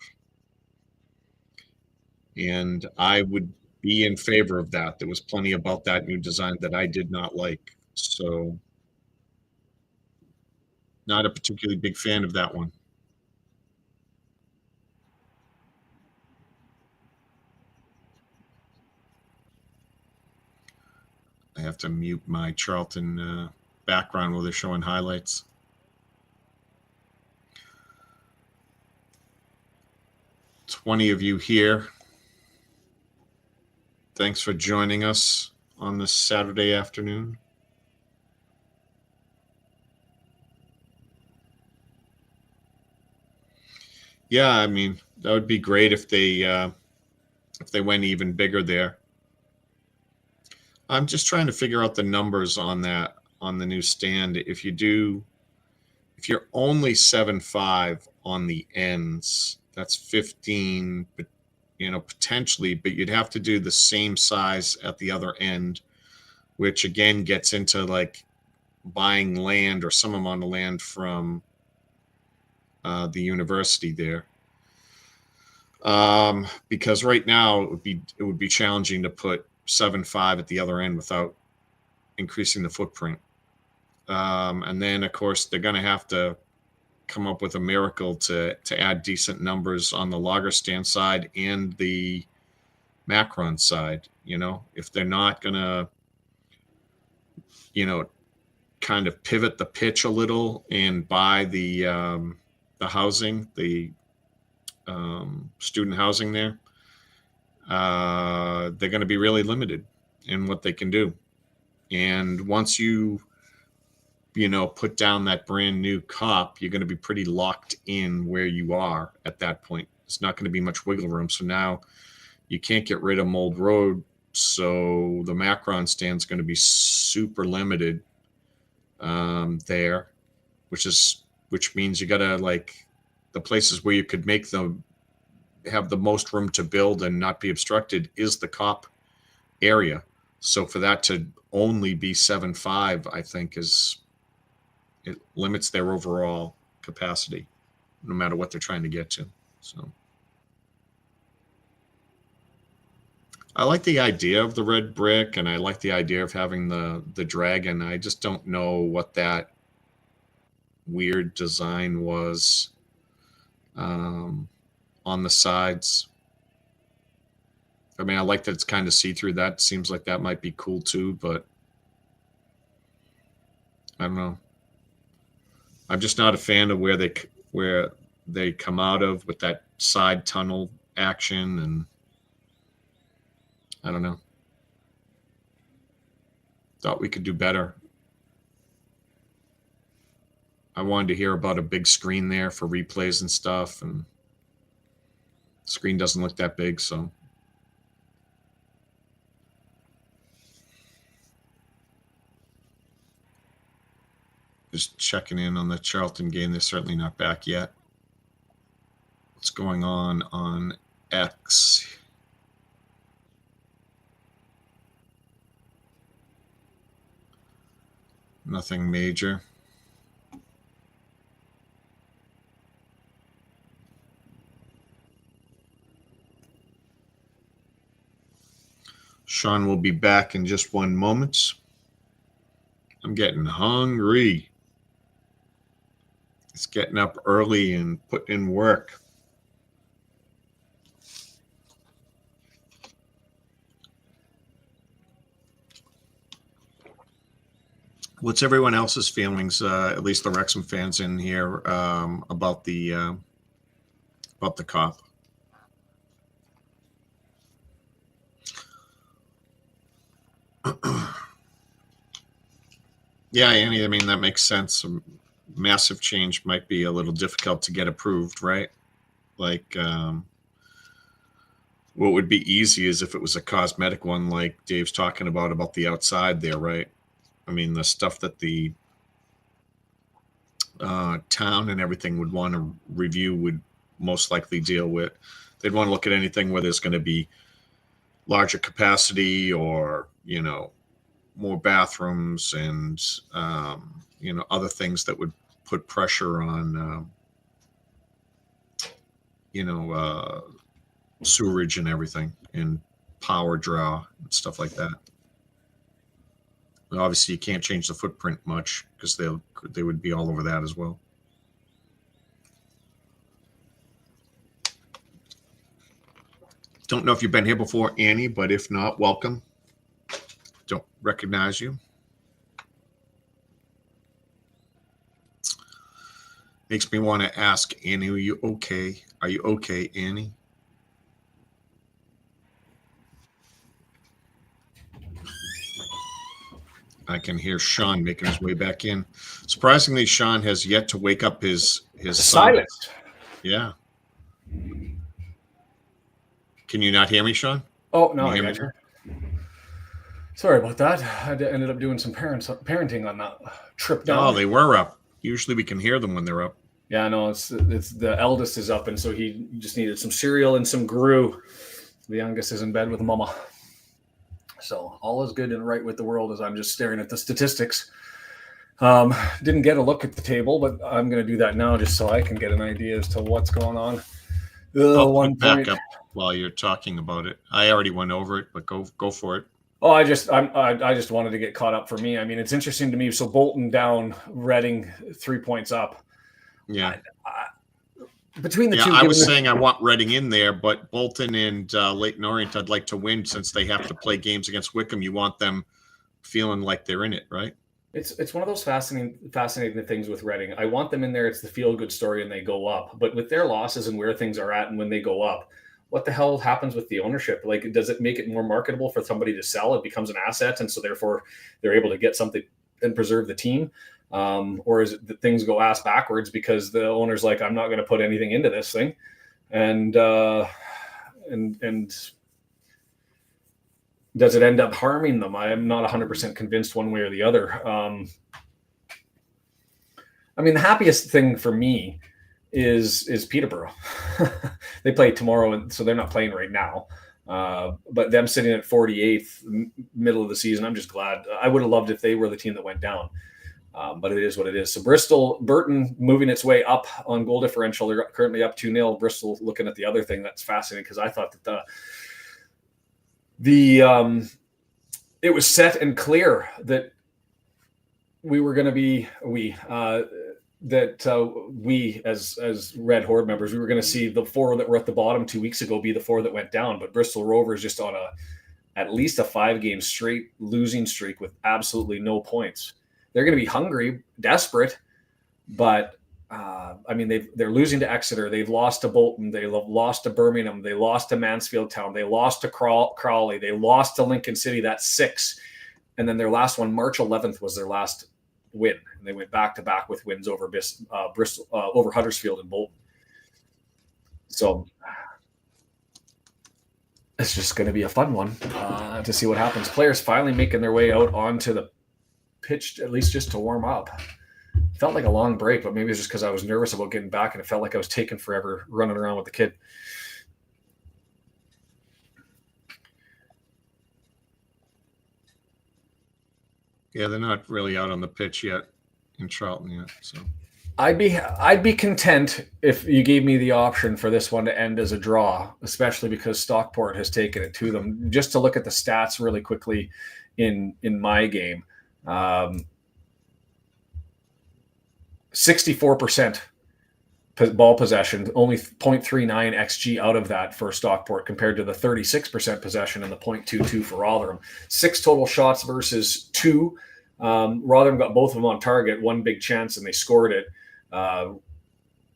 And I would be in favor of that. There was plenty about that new design that I did not like. So not a particularly big fan of that one. I have to mute my Charlton background while they're showing highlights. $20 of you here. Thanks for joining us on this Saturday afternoon. Yeah, I mean, that would be great if they went even bigger there. I'm just trying to figure out the numbers on that, on the new stand. If you're only 7.5 on the ends, that's 15, but potentially, but you'd have to do the same size at the other end, which again gets into like buying land or some amount of land from the university there. Because right now it would be challenging to put 7.5 at the other end without increasing the footprint. And then of course they're going to have to come up with a miracle to add decent numbers on the lager stand side and the Macron side. If they're not going to, kind of pivot the pitch a little and buy the housing, the student housing there, they're going to be really limited in what they can do. And once you put down that brand new cup, you're going to be pretty locked in where you are at that point. It's not going to be much wiggle room. So now you can't get rid of Mold Road. So the Macron stand's going to be super limited there, which means you got to, like, the places where you could have the most room to build and not be obstructed is the cop area. So for that to only be 7.5, I think it limits their overall capacity, no matter what they're trying to get to. So I like the idea of the red brick, and I like the idea of having the dragon. I just don't know what that weird design was on the sides. I mean, I like that it's kind of see-through. That seems like that might be cool too, but I don't know. I'm just not a fan of where they come out of with that side tunnel action, and I don't know. Thought we could do better. I wanted to hear about a big screen there for replays and stuff, and the screen doesn't look that big, so. Just checking in on the Charlton game. They're certainly not back yet. What's going on X? Nothing major. Shaun will be back in just one moment. I'm getting hungry. It's getting up early and putting in work. What's everyone else's feelings, at least the Wrexham fans in here, about the cop? Yeah, Annie, I mean, that makes sense. Massive change might be a little difficult to get approved, right? Like, what would be easy is if it was a cosmetic one, like Dave's talking about the outside there, right? I mean, the stuff that the town and everything would want to review would most likely deal with. They'd want to look at anything where there's going to be larger capacity or, more bathrooms and, other things that would put pressure on, sewerage and everything and power draw and stuff like that. But obviously, you can't change the footprint much because they would be all over that as well. Don't know if you've been here before, Annie, but if not, welcome. Don't recognize you. Makes me want to ask Annie, are you okay? Are you okay, Annie? I can hear Shaun making his way back in. Surprisingly, Shaun has yet to wake up his silence. Yeah. Can you not hear me, Shaun? Oh, no, I got you. Sorry about that. I ended up doing some parenting on that trip down. Oh, they were up. Usually we can hear them when they're up. Yeah, no, it's the eldest is up, and so he just needed some cereal and some gruel. The youngest is in bed with mama. So all is good and right with the world as I'm just staring at the statistics. Didn't get a look at the table, but I'm going to do that now just so I can get an idea as to what's going on. I'll put back up while you're talking about it. I already went over it, but go for it. Oh, I just wanted to get caught up for me. I mean, it's interesting to me. So Bolton down, Reading 3 points up. Yeah. Between the two, I was saying I want Reading in there, but Bolton and Leyton Orient, I'd like to win since they have to play games against Wickham. You want them feeling like they're in it, right? It's one of those fascinating things with Reading. I want them in there. It's the feel-good story, and they go up. But with their losses and where things are at, and when they go up, what the hell happens with the ownership? Like, does it make it more marketable for somebody to sell? It becomes an asset, and so therefore they're able to get something and preserve the team. Or is it that things go ass backwards because the owner's like, I'm not going to put anything into this thing, and does it end up harming them? I am not 100% convinced one way or the other. I mean, the happiest thing for me is Peterborough. They play tomorrow, and so they're not playing right now. But them sitting at 48th, middle of the season, I'm just glad. I would have loved if they were the team that went down. But it is what it is. So Burton moving its way up on goal differential. They're currently up 2-0. Bristol looking at the other thing that's fascinating, because I thought that it was set and clear that we were going to be we as Red Horde members, we were going to see the 4 that were at the bottom 2 weeks ago be the 4 that went down. But Bristol Rovers just on at least a 5-game straight losing streak with absolutely no points. They're going to be hungry, desperate, but I mean, they're losing to Exeter. They've lost to Bolton. They've lost to Birmingham. They lost to Mansfield Town. They lost to Crawley. They lost to Lincoln City. That's 6. And then their last one, March 11th, was their last win. And they went back-to-back with wins over Bristol, over Huddersfield and Bolton. So it's just going to be a fun one to see what happens. Players finally making their way out onto the pitch, at least just to warm up. Felt like a long break, but maybe it's just because I was nervous about getting back, and it felt like I was taking forever running around with the kid. Yeah, they're not really out on the pitch yet in Charlton yet. So I'd be content if you gave me the option for this one to end as a draw, especially because Stockport has taken it to them. Just to look at the stats really quickly in my game. 64% ball possession, only 0.39 XG out of that for Stockport, compared to the 36% possession and the 0.22 for Rotherham. 6 total shots versus 2. Rotherham got both of them on target, 1 big chance, and they scored it.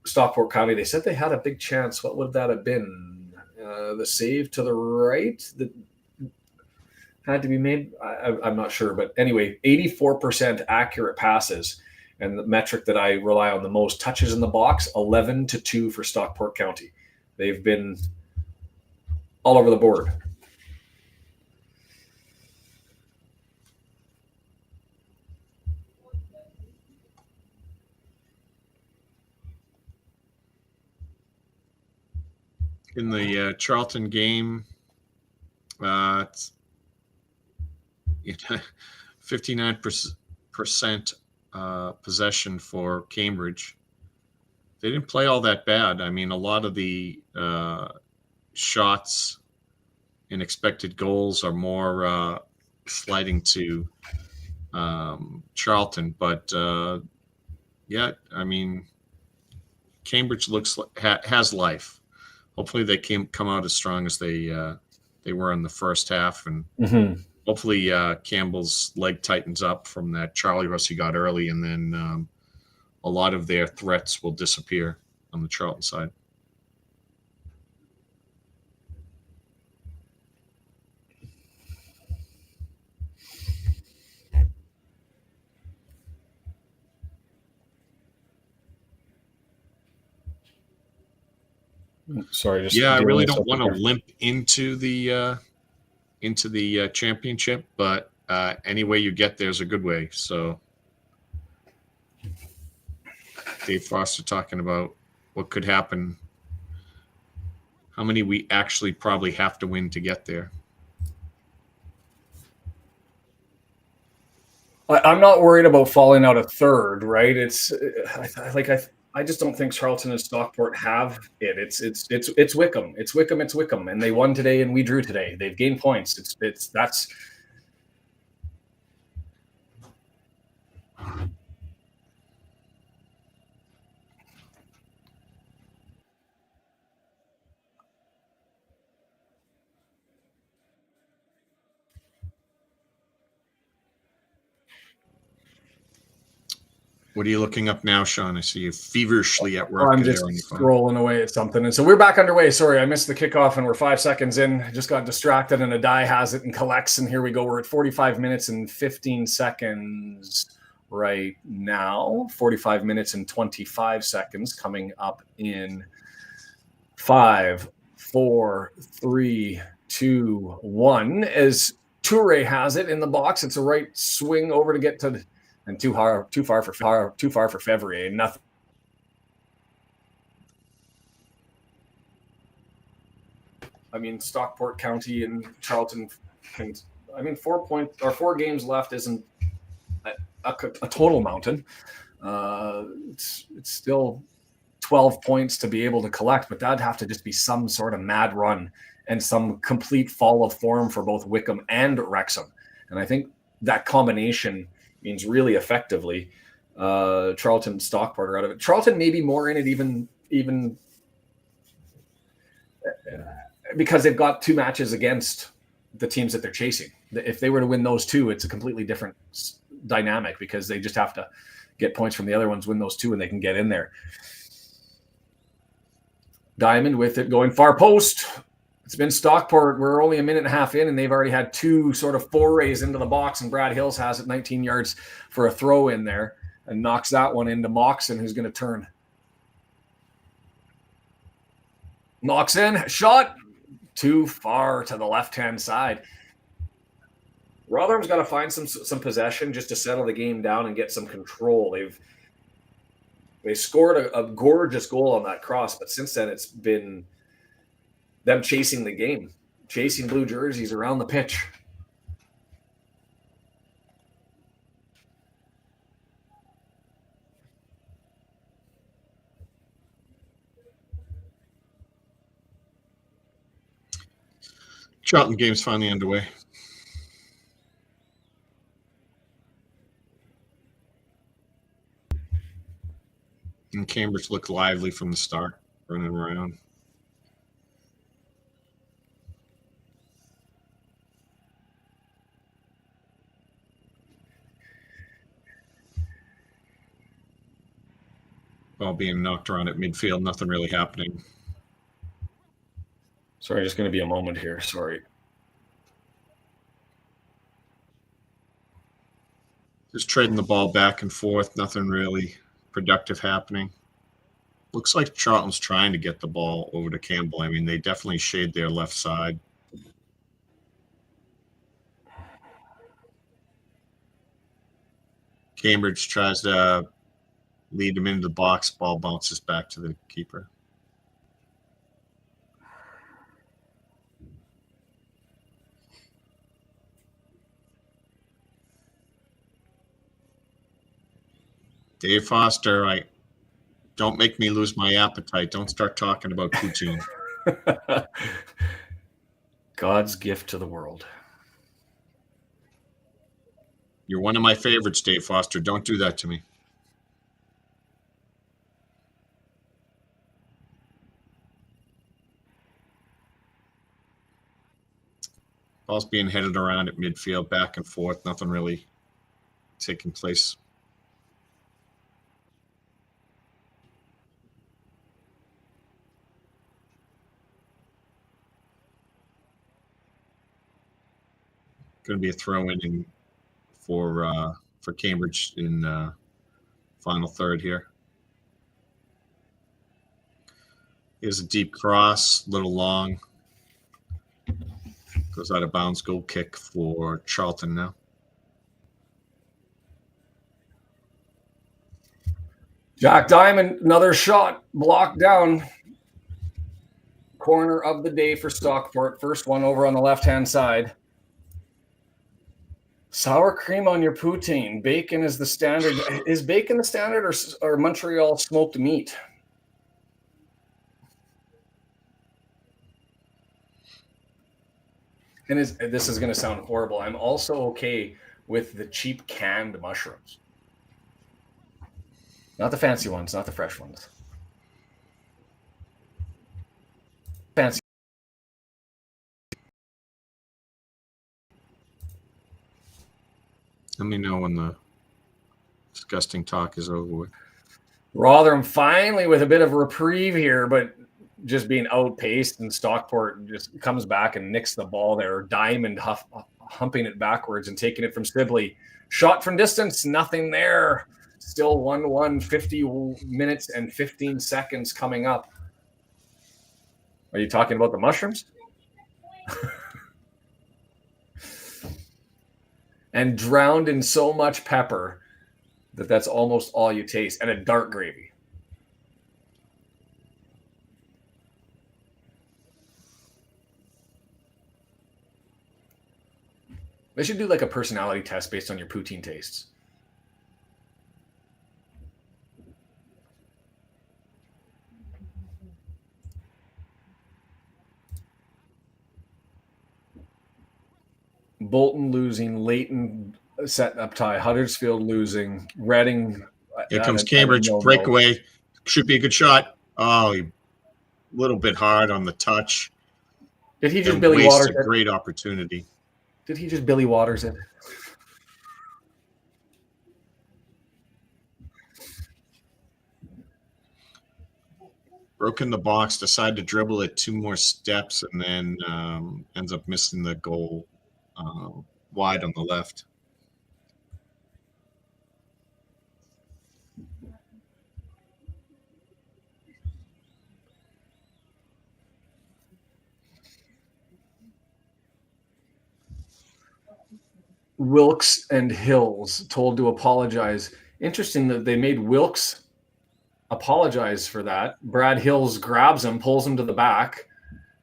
Stockport County, they said they had a big chance. What would that have been? The save to the right that had to be made? I'm not sure. But anyway, 84% accurate passes. And the metric that I rely on the most, touches in the box, 11-2 for Stockport County. They've been all over the board. in the Charlton game, 59% possession for Cambridge. They didn't play all that bad. I mean, a lot of the shots and expected goals are more sliding to Charlton, but yeah, I mean, Cambridge looks has life. Hopefully, they come out as strong as they were in the first half, and hopefully Campbell's leg tightens up from that Charlie Russ he got early, and then a lot of their threats will disappear on the Charlton side. Sorry, I really don't want to limp into the championship, but any way you get there is a good way. So Dave Foster talking about what could happen, how many we actually probably have to win to get there. I'm not worried about falling out a third, right? It's I just don't think Charlton and Stockport have it. It's Wickham. It's Wickham. And they won today and we drew today. They've gained points. That's What are you looking up now, Shaun? I see you feverishly at work. I'm just scrolling away at something. And so we're back underway. Sorry, I missed the kickoff and we're 5 seconds in. I just got distracted and a die has it and collects. And here we go. We're at 45 minutes and 15 seconds right now. 45 minutes and 25 seconds coming up in 5, 4, 3, 2, 1. As Toure has it in the box. It's a right swing over to get to and too far for Fevrier. Nothing. I mean, Stockport County and Charlton can. I mean, 4 games left isn't a total mountain. It's still 12 points to be able to collect, but that'd have to just be some sort of mad run and some complete fall of form for both Wickham and Wrexham. And I think that combination means really effectively Charlton and Stockport are out of it. Charlton may be more in it even because they've got 2 matches against the teams that they're chasing. If they were to win those 2, it's a completely different dynamic because they just have to get points from the other ones, win those 2, and they can get in there. Diamond with it going far post. It's been Stockport. We're only a minute and a half in, and they've already had 2 sort of forays into the box, and Brad Hills has it 19 yards for a throw in there and knocks that one into Moxon, who's going to turn. Knocks in, shot too far to the left-hand side. Rotherham's got to find some possession just to settle the game down and get some control. They scored a gorgeous goal on that cross, but since then it's been them chasing the game, chasing blue jerseys around the pitch. Charlton game's finally underway. And Cambridge looked lively from the start, running around. Ball being knocked around at midfield, nothing really happening. Sorry, just going to be a moment here. Sorry. Just trading the ball back and forth, nothing really productive happening. Looks like Charlton's trying to get the ball over to Campbell. I mean, they definitely shade their left side. Cambridge tries to lead him into the box. Ball bounces back to the keeper. Dave Foster, don't make me lose my appetite. Don't start talking about poutine. God's gift to the world. You're one of my favorites, Dave Foster. Don't do that to me. Ball's being headed around at midfield, back and forth. Nothing really taking place. Going to be a throw-in for Cambridge in final third here. Here's a deep cross, a little long. Goes out of bounds, goal kick for Charlton now. Jack Diamond, another shot, blocked down. Corner of the day for Stockport. First one over on the left-hand side. Sour cream on your poutine. Bacon is the standard. Is bacon the standard or Montreal smoked meat? And this is going to sound horrible. I'm also okay with the cheap canned mushrooms. Not the fancy ones, not the fresh ones. Fancy. Let me know when the disgusting talk is over with. Rotherham finally with a bit of reprieve here, but just being outpaced, and Stockport just comes back and nicks the ball there. Diamond humping it backwards and taking it from Sibley. Shot from distance, nothing there. Still 1-1, 50 minutes and 15 seconds coming up. Are you talking about the mushrooms? And drowned in so much pepper that's almost all you taste, and a dark gravy. They should do like a personality test based on your poutine tastes. Bolton losing, Leighton setting up tie, Huddersfield losing, Reading. Here comes Cambridge, breakaway. Should be a good shot. Oh, a little bit hard on the touch. Did he just Billy Waters a great opportunity? Did he just Billy Waters it? Broke in the box, decided to dribble it 2 more steps, and then ends up missing the goal wide on the left. Wilkes and Hills told to apologize. Interesting that they made Wilkes apologize for that. Brad Hills grabs him, pulls him to the back.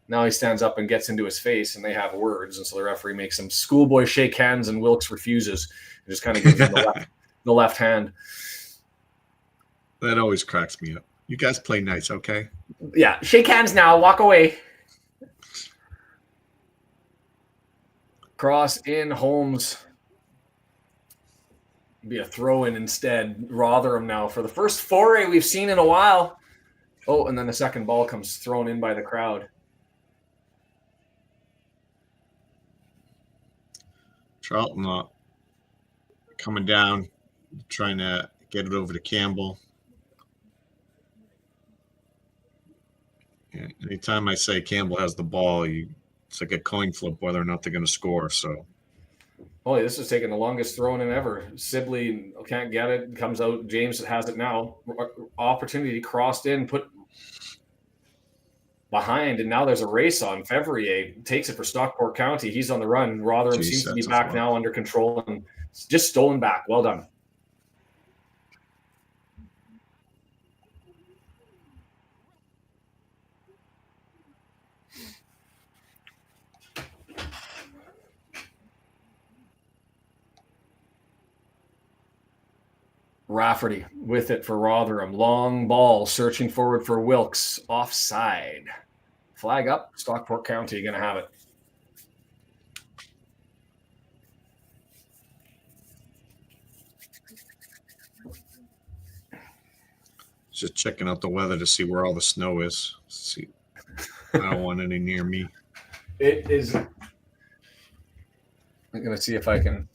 Now he stands up and gets into his face, and they have words. And so the referee makes him schoolboy shake hands, and Wilkes refuses. And just kind of gives him the left hand. That always cracks me up. You guys play nice, okay? Yeah, shake hands now. Walk away. Cross in, Holmes. Be a throw-in instead. Rotherham now for the first foray we've seen in a while. Oh, and then the second ball comes thrown in by the crowd. Charlton coming down, trying to get it over to Campbell. Yeah, anytime I say Campbell has the ball, it's like a coin flip whether or not they're going to score. So, oh, this is taking the longest thrown in ever. Sibley can't get it. Comes out. James has it now. Opportunity crossed in, put behind, and now there's a race on. Fevrier takes it for Stockport County. He's on the run. Rotherham seems to be back now under control and just stolen back. Well done. Rafferty with it for Rotherham. Long ball, searching forward for Wilkes. Offside. Flag up. Stockport County going to have it. Just checking out the weather to see where all the snow is. See, I don't want any near me. It is. I'm going to see if I can.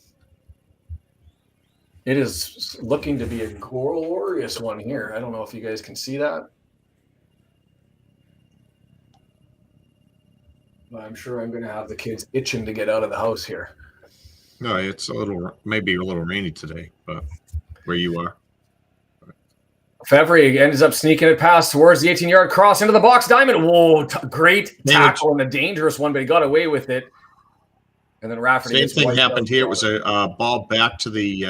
It is looking to be a glorious one here. I don't know if you guys can see that. But I'm sure I'm going to have the kids itching to get out of the house here. No, it's maybe a little rainy today, but where you are. Fevrier ends up sneaking it past towards the 18-yard cross into the box. Diamond, whoa, great tackle and a dangerous one, but he got away with it. And then Rafferty. Same thing happened here. It was a ball back to the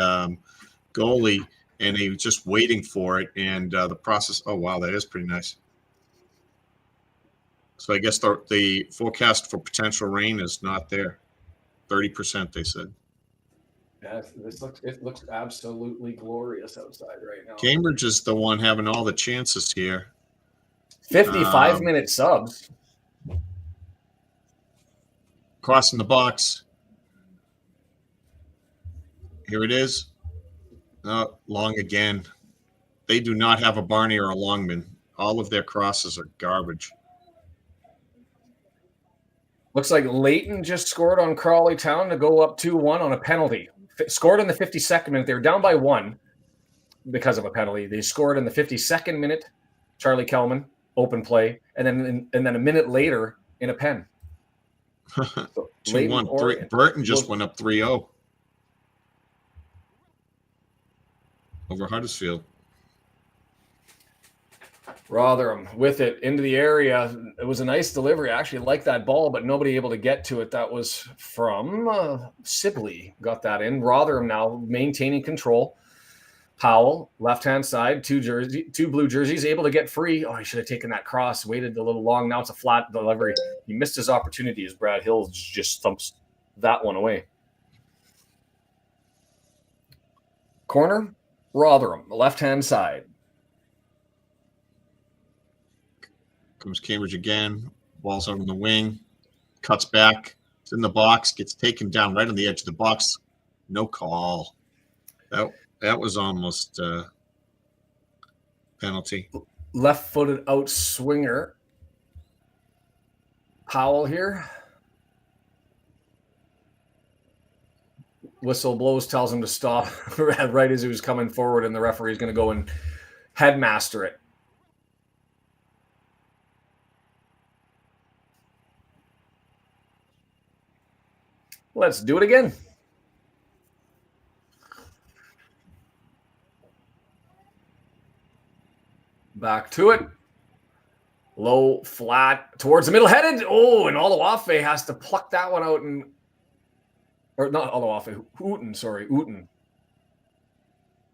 goalie, and he was just waiting for it. And the process. Oh wow, that is pretty nice. So I guess the forecast for potential rain is not there. 30%, they said. Yeah, it looks absolutely glorious outside right now. Cambridge is the one having all the chances here. 55-minute subs. Crossing the box. Here it is. Long again. They do not have a Barney or a Longman. All of their crosses are garbage. Looks like Leighton just scored on Crawley Town to go up 2-1 on a penalty. Scored in the 52nd minute. They were down by 1 because of a penalty. They scored in the 52nd minute. Charlie Kelman, open play, and then a minute later in a pen. 2-1. Burton just went up 3-0 over Huddersfield. Rotherham with it into the area. It was a nice delivery. I actually liked that ball, but nobody able to get to it. That was from Sibley. Got that in. Rotherham now maintaining control. Powell, left-hand side, two blue jerseys, able to get free. Oh, he should have taken that cross, waited a little long. Now it's a flat delivery. He missed his opportunity as Brad Hills just thumps that one away. Corner, Rotherham, left-hand side. Comes Cambridge again. Ball's out on the wing. Cuts back. It's in the box. Gets taken down right on the edge of the box. No call. That was almost penalty. Left-footed out swinger. Powell here. Whistle blows, tells him to stop right as he was coming forward, and the referee is going to go and headmaster it. Let's do it again. Back to it. Low, flat, towards the middle, headed. Oh, and Olawafe has to pluck that one out. Or not Olawafe, Uten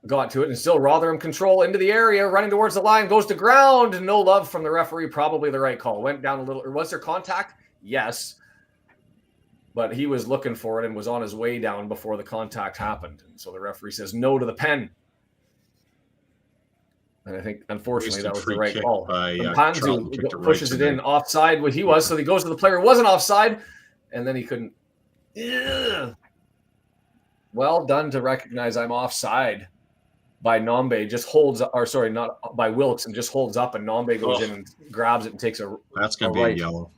got to it, and still Rotherham control into the area, running towards the line, goes to ground. No love from the referee, probably the right call. Went down a little. Or was there contact? Yes. But he was looking for it and was on his way down before the contact happened. And so the referee says no to the pen. And I think, unfortunately, that was the right call. Panzu pushes it in offside what he was. So he goes to the player who wasn't offside, and then he couldn't. Ugh. Well done to recognize I'm offside by Nombe. Just holds, or sorry, not by Wilkes, and just holds up, and Nombe goes in and grabs it and takes a. That's going to be a yellow.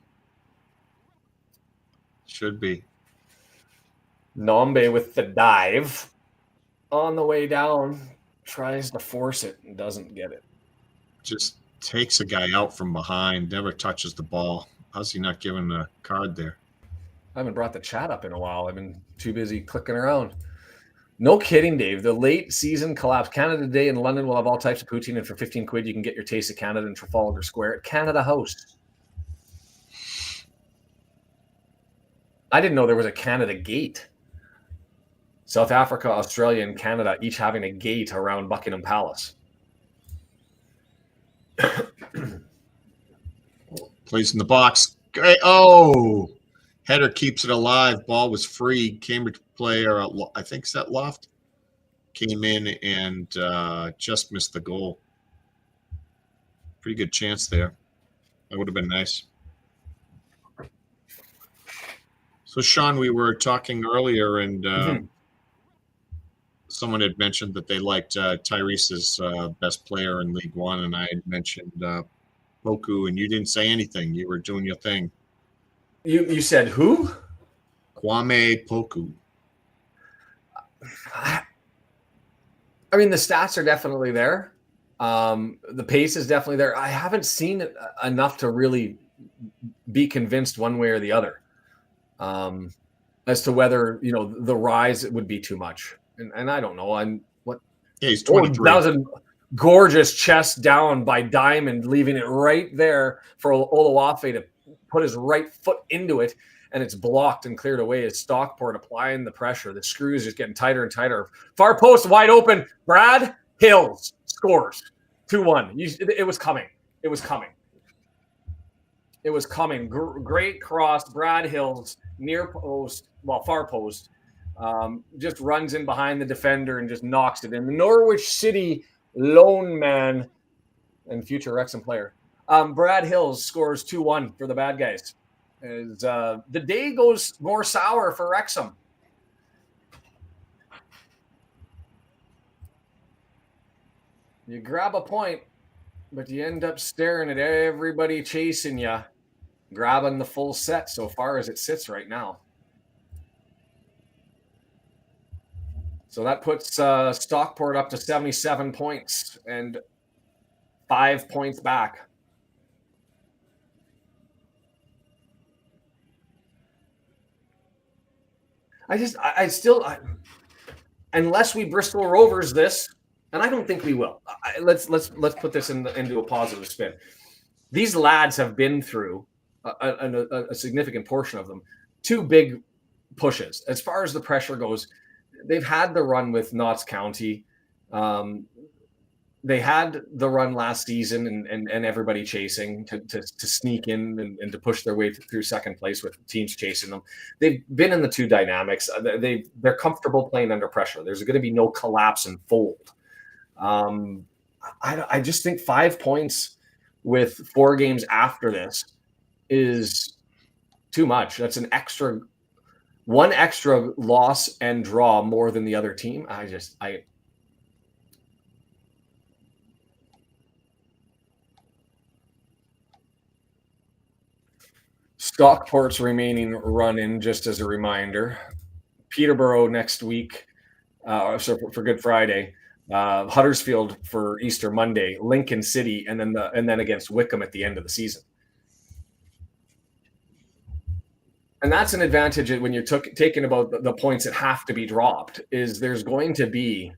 Should be. Nombe with the dive on the way down, tries to force it and doesn't get it. Just takes a guy out from behind, never touches the ball. How's he not giving a card there? I haven't brought the chat up in a while. I've been too busy clicking around. No kidding, Dave. The late season collapse. Canada Day in London will have all types of poutine, and for 15 quid, you can get your taste of Canada in Trafalgar Square at Canada House. I didn't know there was a Canada Gate. South Africa, Australia, and Canada each having a gate around Buckingham Palace. Plays in the box. Great. Oh, header keeps it alive. Ball was free. Cambridge player, I think Set Loft, came in and just missed the goal. Pretty good chance there. That would have been nice. So, Shaun, we were talking earlier, and someone had mentioned that they liked Tyrese's best player in League One, and I had mentioned Poku, and you didn't say anything. You were doing your thing. You said who? Kwame Poku. I mean, the stats are definitely there. The pace is definitely there. I haven't seen it enough to really be convinced one way or the other. As to whether, the rise would be too much. And I don't know. Yeah, he's 23. That was a gorgeous chest down by Diamond, leaving it right there for Olawafe to put his right foot into it, and it's blocked and cleared away as Stockport applying the pressure. The screws just getting tighter and tighter. Far post wide open. Brad Hills scores 2-1. It was coming. It was coming. Great cross. Brad Hills near post, far post, just runs in behind the defender and just knocks it in. The Norwich City lone man and future Wrexham player. Brad Hills scores 2-1 for the bad guys. As the day goes more sour for Wrexham. You grab a point, but you end up staring at everybody chasing you, grabbing the full set so far as it sits right now. So that puts Stockport up to 77 points and 5 points back. I still, unless we Bristol Rovers this, and I don't think we will. Let's put this into a positive spin. These lads have been through a significant portion of them 2 big pushes. As far as the pressure goes, they've had the run with Notts County. They had the run last season and everybody chasing to sneak in and to push their way through second place with teams chasing them. They've been in the two dynamics. They're comfortable playing under pressure. There's going to be no collapse and fold. I just think 5 points with 4 games after this is too much. That's one extra loss and draw more than the other team. Stockport's remaining run-in, just as a reminder. Peterborough next week, so for Good Friday. Huddersfield for Easter Monday. Lincoln City, and then against Wickham at the end of the season. And that's an advantage when you're taking about the points that have to be dropped. Is there's going to be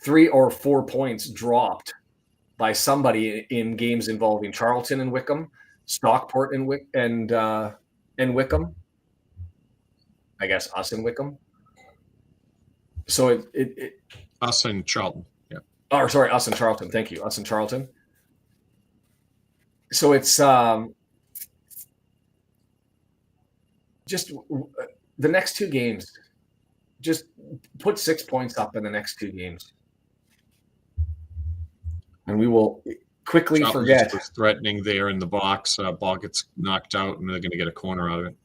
3 or 4 points dropped by somebody in games involving Charlton and Wickham, Stockport and Wickham. I guess us and Wickham. So us and Charlton. Yeah. Oh, sorry, us and Charlton. Thank you, us and Charlton. So it's just the next 2 games. Just put 6 points up in the next 2 games, and we will quickly Charlton forget. Was threatening there in the box. Ball gets knocked out, and they're going to get a corner out of it.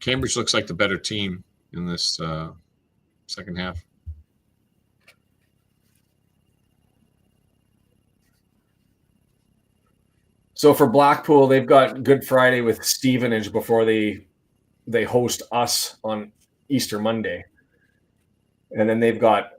Cambridge looks like the better team in this second half. So for Blackpool, they've got Good Friday with Stevenage before they host us on Easter Monday, and then they've got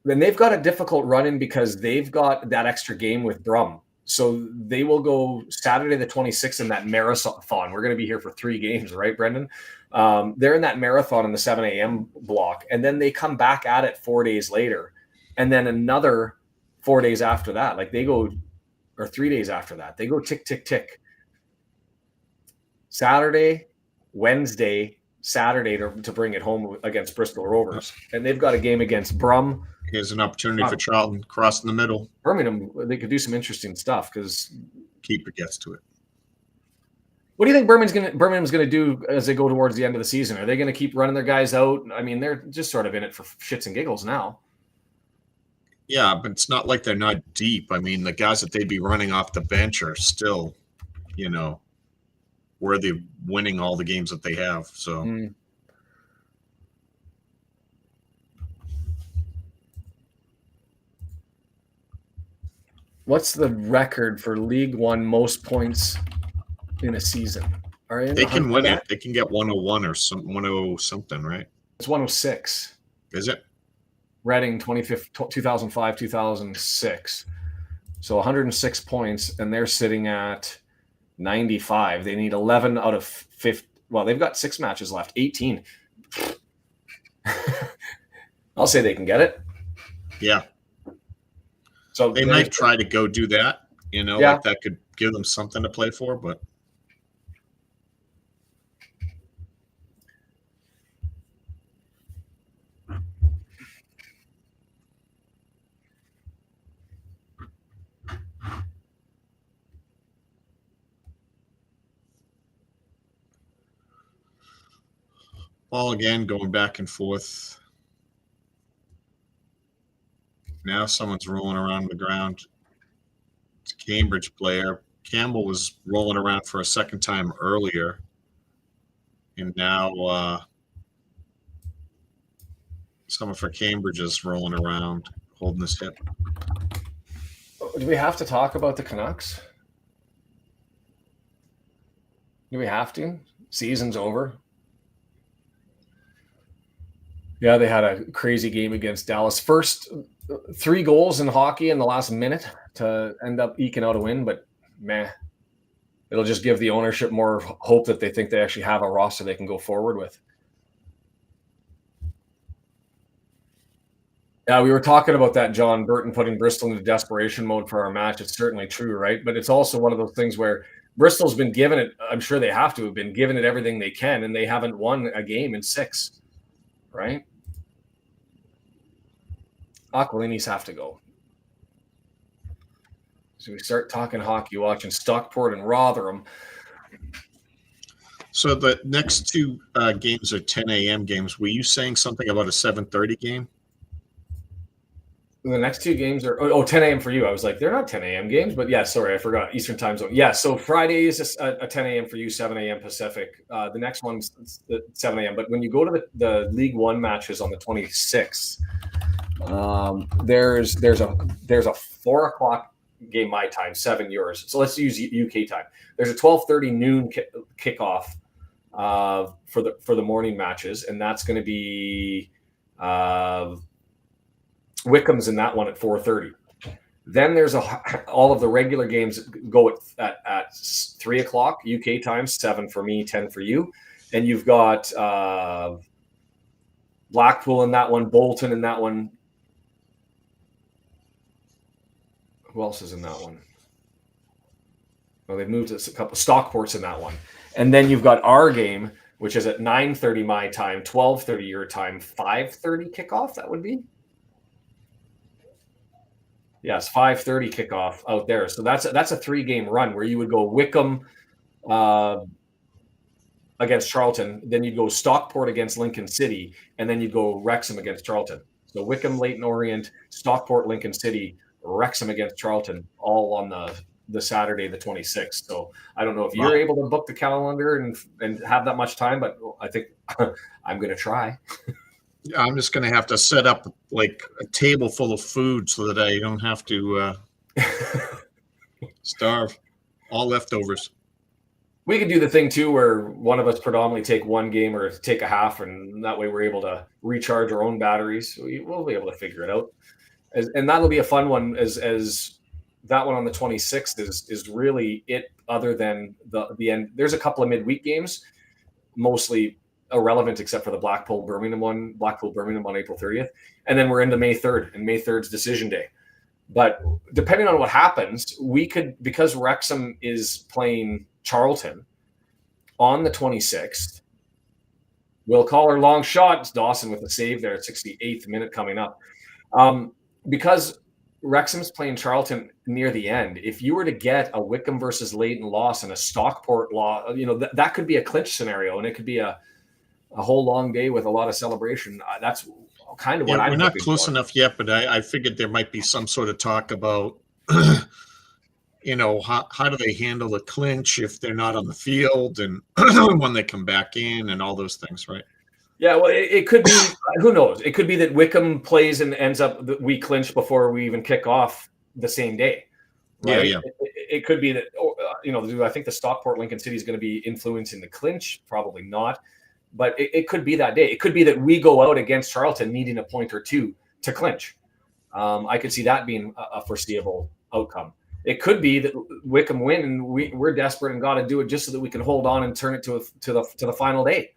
a difficult run-in because they've got that extra game with Brum. So they will go Saturday the 26th in that marathon. We're going to be here for 3 games, right, Brendan? They're in that marathon in the 7 a.m. block, and then they come back at it 4 days later, and then another 4 days after that. Like they go, or 3 days after that, they go tick, tick, tick. Saturday, Wednesday, Saturday to bring it home against Bristol Rovers. And they've got a game against Brum. Here's an opportunity for Charlton, cross in the middle. Birmingham, they could do some interesting stuff because keeper gets to it. What do you think Birmingham's going to do as they go towards the end of the season? Are they going to keep running their guys out? I mean, they're just sort of in it for shits and giggles now. Yeah, but it's not like they're not deep. I mean, the guys that they'd be running off the bench are still, worthy of winning all the games that they have. So. What's the record for League One most points in a season? They can win it. They can get 101 or 10 something, right? It's 106. Is it? Reading 2005, 2006. So 106 points, and they're sitting at 95. They need 11 out of 50. Well, they've got 6 matches left. 18. I'll say they can get it. Yeah. So they might try to go do that, like that could give them something to play for, but ball again going back and forth. Now someone's rolling around the ground. It's a Cambridge player. Campbell was rolling around for a second time earlier. And now someone for Cambridge is rolling around, holding his hip. Do we have to talk about the Canucks? Do we have to? Season's over. Yeah, they had a crazy game against Dallas. First 3 goals in hockey in the last minute to end up eking out a win, but it'll just give the ownership more hope that they think they actually have a roster they can go forward with. Yeah, we were talking about that, John Burton putting Bristol into desperation mode for our match. It's certainly true, right? But it's also one of those things where Bristol's been given it, I'm sure they have to have been given it everything they can, and they haven't won a game in 6. right? Aquilinis have to go. So we start talking hockey, watching Stockport and Rotherham. So the next two games are 10 a.m. games. Were you saying something about a 7:30 game? The next two games are 10 a.m. for you. I was like, they're not 10 a.m. games, but yeah, sorry, I forgot. Eastern time zone. Yeah, so Friday is a 10 a.m. for you, 7 a.m. Pacific. The next one's 7 a.m. But when you go to the League One matches on the 26th, there's a 4 o'clock game my time, 7 yours. So let's use UK time. There's a 12:30 noon kickoff for the morning matches, and that's going to be Wickham's in that one at 4:30. Then there's all of the regular games go at 3 o'clock UK time, 7 for me, 10 for you, and you've got Blackpool in that one, Bolton in that one. Who else is in that one? Well, they've moved a couple. Stockport's in that one, and then you've got our game, which is at 9:30 my time, 12:30 your time, 5:30 kickoff. That would be. Yes, 5:30 kickoff out there. So that's a 3-game run where you would go Wickham against Charlton, then you'd go Stockport against Lincoln City, and then you'd go Wrexham against Charlton. So Wickham, Leyton Orient, Stockport, Lincoln City, Wrexham against Charlton, all on the Saturday, the 26th. So I don't know if you're able to book the calendar and have that much time, but I think I'm going to try. I'm just going to have to set up like a table full of food so that I don't have to starve. All leftovers. We could do the thing too where one of us predominantly take one game or take a half, and that way we're able to recharge our own batteries. We'll be able to figure it out. And that'll be a fun one as that one on the 26th is really it, other than the end. There's a couple of midweek games, mostly irrelevant except for the Blackpool Birmingham on April 30th. And then we're into May 3rd, and May 3rd is decision day. But depending on what happens, we could, because Wrexham is playing Charlton on the 26th, we'll call her long shot. It's Dawson with a save there at 68th minute coming up. Because Wrexham's playing Charlton near the end, if you were to get a Wickham versus Leyton loss and a Stockport loss, that could be a clinch scenario, and it could be a whole long day with a lot of celebration. That's kind of what I'm. We're not close enough yet, but I figured there might be some sort of talk about, how do they handle the clinch if they're not on the field and when they come back in and all those things, right? Yeah, well, it could be. Who knows? It could be that Wickham plays and ends up that we clinch before we even kick off the same day. Right? Yeah. It could be that. I think the Stockport Lincoln City is going to be influencing the clinch. Probably not, but it could be that day. It could be that we go out against Charlton needing a point or two to clinch. I could see that being a foreseeable outcome. It could be that Wickham win and we're desperate and got to do it just so that we can hold on and turn it to the final day.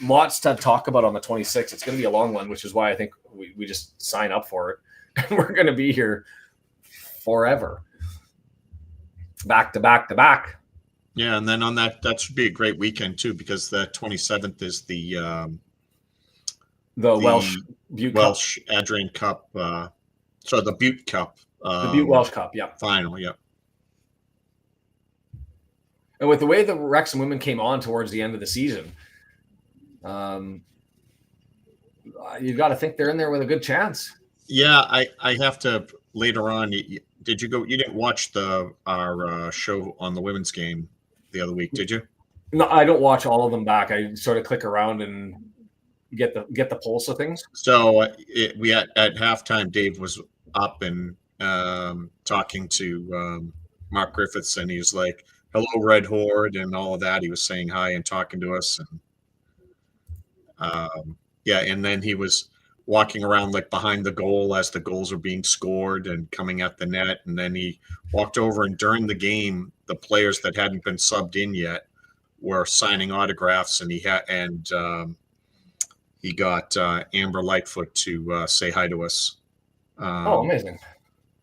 Lots to talk about on the 26th. It's going to be a long one, which is why I think we just sign up for it. And we're going to be here forever. Back to back to back. Yeah, and then on that should be a great weekend too, because the 27th is the Welsh Adrian Cup. The Butte Cup. The Butte Welsh Cup, yeah. Final, yeah. And with the way the Wrexham women came on towards the end of the season, you've got to think they're in there with a good chance. Yeah, I have to later on. Did you go? You didn't watch our show on the women's game the other week, did you? No, I don't watch all of them back. I sort of click around and get the pulse of things. So we at halftime, Dave was up and talking to Mark Griffiths, and he was like, "Hello, Red Horde," and all of that. He was saying hi and talking to us, and and then he was walking around like behind the goal as the goals were being scored and coming at the net, and then he walked over, and during the game, the players that hadn't been subbed in yet were signing autographs, and he got Amber Lightfoot to say hi to us. Amazing!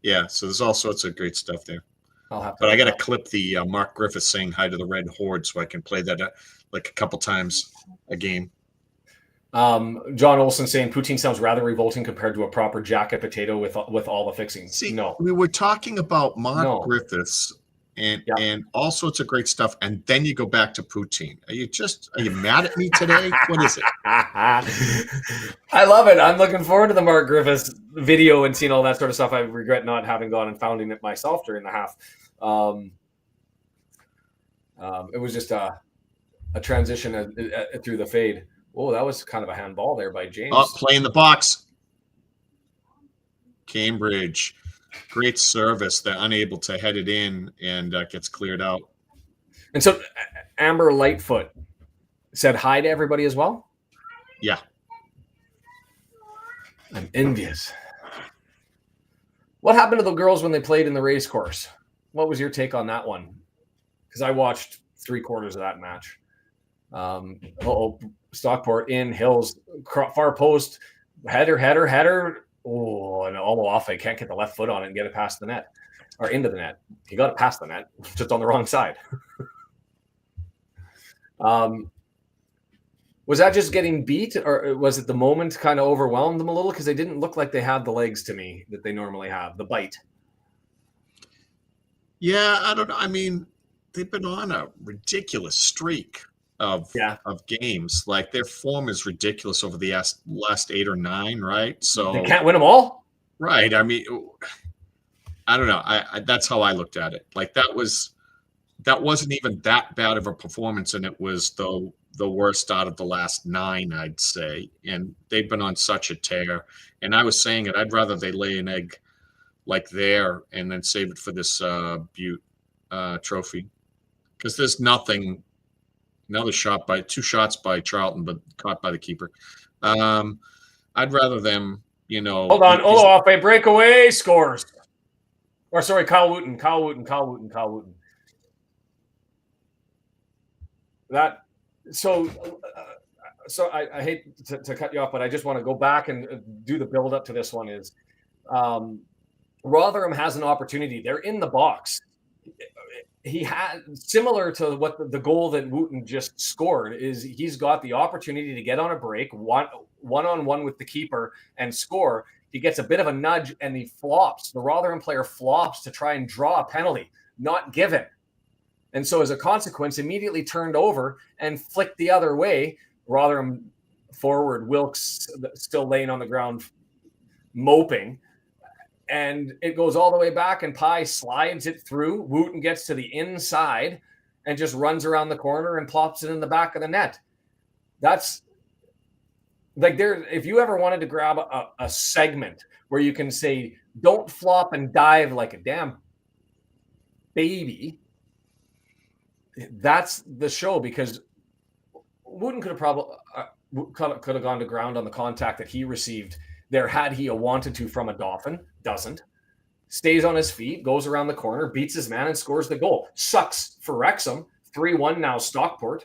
Yeah, so there's all sorts of great stuff there. But I got to clip the Mark Griffiths saying hi to the Red Horde so I can play that like a couple times a game. John Olson saying poutine sounds rather revolting compared to a proper jacket potato with all the fixings. See, No, we were talking about Mark No. Griffiths and Yeah. and all sorts of great stuff, and then you go back to poutine. Are you mad at me today? What is it? I love it. I'm looking forward to the Mark Griffiths video and seeing all that sort of stuff. I regret not having gone and founding it myself during the half. It was just a transition through the fade. Oh, that was kind of a handball there by James. Oh, play in the box. Cambridge, great service. They're unable to head it in, and gets cleared out. And so Amber Lightfoot said hi to everybody as well. Yeah. I'm envious. What happened to the girls when they played in the race course? What was your take on that one? Because I watched 3/4 of that match. Stockport in Hills, far post, header. Oh, and Oloafe can't get the left foot on it and get it past the net or into the net. He got it past the net, just on the wrong side. Was that just getting beat, or was it the moment kind of overwhelmed them a little? Because they didn't look like they had the legs to me that they normally have, the bite. Yeah, I don't know. I mean, they've been on a ridiculous streak of games. Like, their form is ridiculous over the last 8 or 9, right? So they can't win them all. Right. I mean, I don't know. I that's how I looked at it. Like, that wasn't even that bad of a performance, and it was the worst out of the last 9, I'd say. And they've been on such a tear. And I was saying it, I'd rather they lay an egg like there and then save it for this Butte trophy. Because there's nothing. Another shot by 2 shots by Charlton, but caught by the keeper. I'd rather them, Hold on. Oloafe breakaway scores. Or sorry, Kyle Wooten. That so I hate to cut you off, but I just want to go back and do the build up to this one. Is Rotherham has an opportunity. They're in the box. He had, similar to what the goal that Wooten just scored, is he's got the opportunity to get on a break, one-on-one with the keeper and score. He gets a bit of a nudge and he flops. The Rotherham player flops to try and draw a penalty, not given. And so as a consequence, immediately turned over and flicked the other way. Rotherham forward, Wilkes still laying on the ground, moping. And it goes all the way back, and Pye slides it through. Wooten gets to the inside and just runs around the corner and plops it in the back of the net. That's like, if you ever wanted to grab a segment where you can say, don't flop and dive like a damn baby, that's the show. Because Wooten could have probably could have gone to ground on the contact that he received there had he wanted to from a Dolphin. Doesn't. Stays on his feet, goes around the corner, beats his man, and scores the goal. Sucks for Wrexham. 3-1 now Stockport.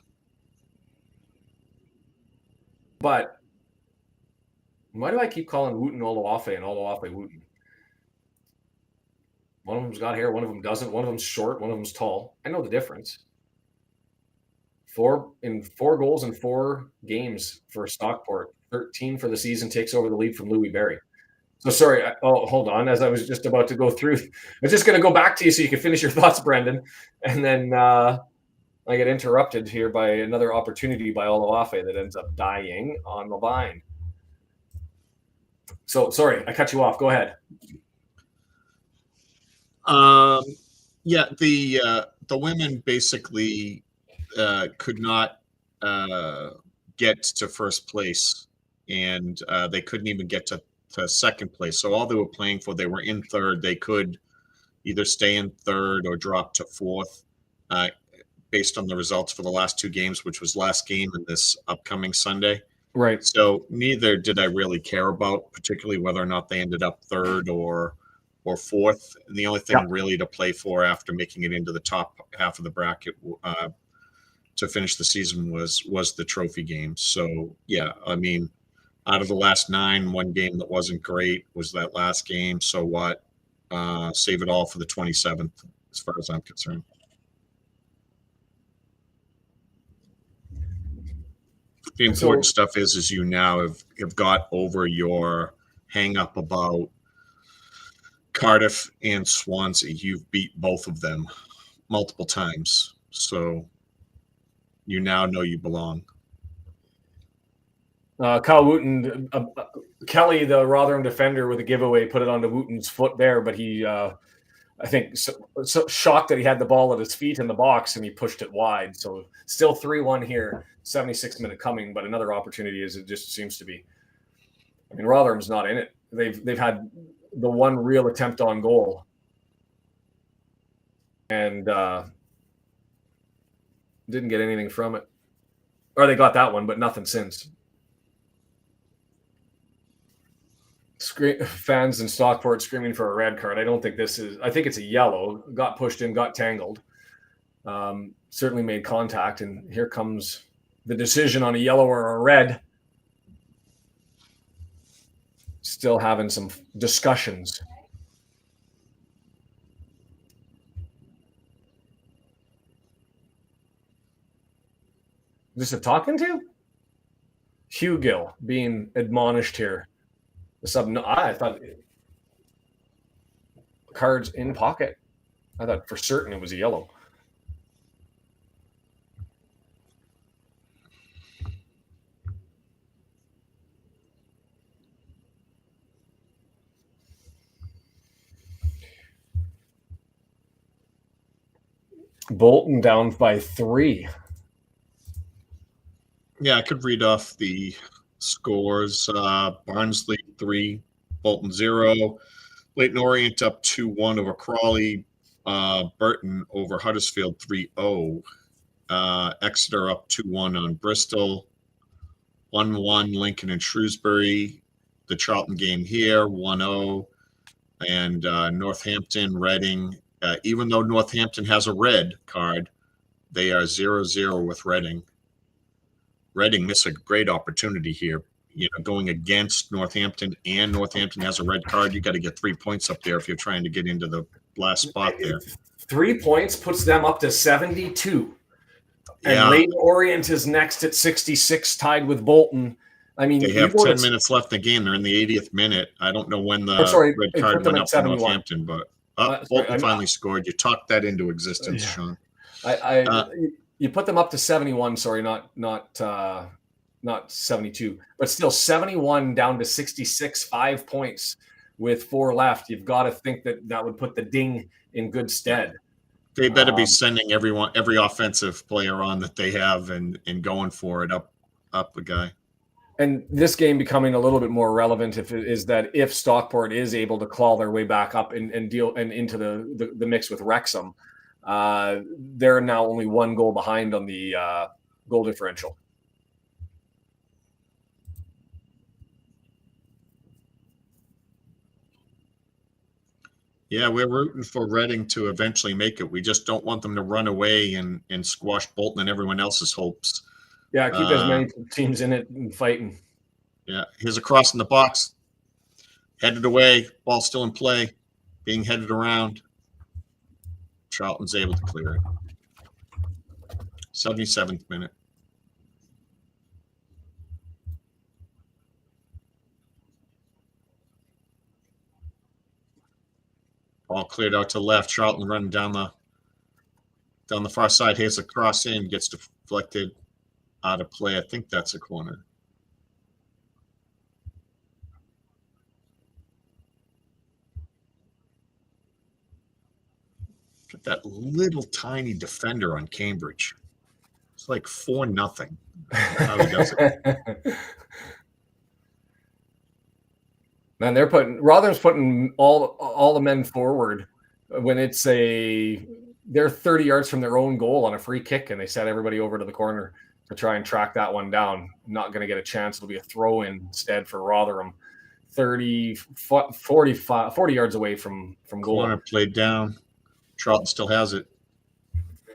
But why do I keep calling Wooten Oloafe and Oloafe Wooten? One of them's got hair, one of them doesn't. One of them's short, one of them's tall. I know the difference. 4 goals in 4 games for Stockport. 13 for the season, takes over the lead from Louis Berry. So sorry. Hold on. As I was just about to go through, I'm just going to go back to you so you can finish your thoughts, Brendan. And then I get interrupted here by another opportunity by Oloafe that ends up dying on the vine. So sorry, I cut you off. Go ahead. Yeah, the women basically could not get to first place, and they couldn't even get to second place. So all they were playing for, they were in third. They could either stay in third or drop to fourth based on the results for the last 2 games, which was last game and this upcoming Sunday. Right. So neither did I really care about, particularly whether or not they ended up third or fourth. And the only thing really to play for after making it into the top half of the bracket to finish the season was the trophy game. So yeah, I mean, out of the last 9, 1 game that wasn't great was that last game. So what? Save it all for the 27th, as far as I'm concerned. The important stuff is you now have got over your hang up about Cardiff and Swansea. You've beat both of them multiple times. So you now know you belong. Kyle Wooten, Kelly, the Rotherham defender with a giveaway, put it onto Wooten's foot there, but he, I think, so shocked that he had the ball at his feet in the box and he pushed it wide. So still 3-1 here, 76th minute coming, but another opportunity as it just seems to be. I mean, Rotherham's not in it. They've had the one real attempt on goal, and didn't get anything from it. Or they got that one, but nothing since. Fans in Stockport screaming for a red card. I don't think this is. I think it's a yellow. Got pushed in, got tangled. Certainly made contact, and here comes the decision on a yellow or a red. Still having some discussions. Is this a talking to? Hugill being admonished here. The sub. No, I thought cards in pocket. I thought for certain it was a yellow. Bolton down by 3. Yeah, I could read off the scores. Barnsley 3, Bolton 0. Leyton Orient up 2-1 over Crawley. Burton over Huddersfield 3-0. Exeter up 2-1 on Bristol. 1-1 Lincoln and Shrewsbury. The Charlton game here 1-0. And Northampton, Reading. Even though Northampton has a red card, they are 0-0 with Reading. Reading missed a great opportunity here. Going against Northampton, and Northampton has a red card. You got to get 3 points up there if you're trying to get into the last spot there. 3 points puts them up to 72. And Yeah. Leyton Orient is next at 66, tied with Bolton. I mean, They have 10 minutes left in the game. They're in the 80th minute. I don't know when the red card went up for Northampton, but Bolton finally scored. You talked that into existence, Shaun. You put them up to 71. Sorry, not 72, but still 71 down to 66, 5 points with 4 left. You've got to think that would put the ding in good stead. They better be sending every offensive player on that they have and going for it up a guy. And this game becoming a little bit more relevant if Stockport is able to claw their way back up and deal and into the mix with Wrexham. They're now only 1 goal behind on the goal differential. Yeah, we're rooting for Reading to eventually make it. We just don't want them to run away and squash Bolton and everyone else's hopes. Yeah, keep as many teams in it and fighting. Yeah, here's a cross in the box. Headed away, ball still in play, being headed around. Charlton's able to clear it. 77th minute. Ball cleared out to left. Charlton running down the far side. Here's a cross in, gets deflected out of play. I think that's a corner. Got that little tiny defender on Cambridge. It's like 4-0. How he does it. Man, Rotherham's putting all the men forward when they're 30 yards from their own goal on a free kick, and they set everybody over to the corner to try and track that one down. Not going to get a chance. It'll be a throw in instead for Rotherham. 40 yards away from goal. Corner played down. Charlton still has it.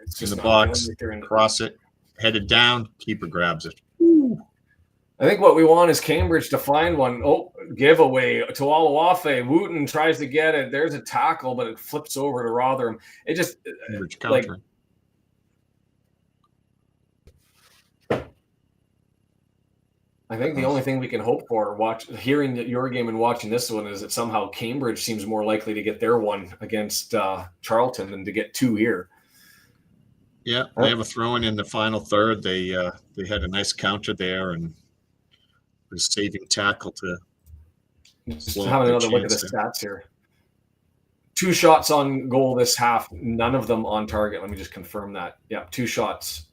It's in just the box. right Cross it. Headed down. Keeper grabs it. I think what we want is Cambridge to find one. Oh, giveaway to Oluwafe. Wooten tries to get it. There's a tackle, but it flips over to Rotherham. It just Cambridge counter. I think the only thing we can hope for, hearing your game and watching this one, is that somehow Cambridge seems more likely to get their one against Charlton than to get two here. Yeah, they have a throw-in in the final third. They had a nice counter there and was saving tackle to Just having another look at the stats here. 2 shots on goal this half, none of them on target. Let me just confirm that. Yeah, 2 shots.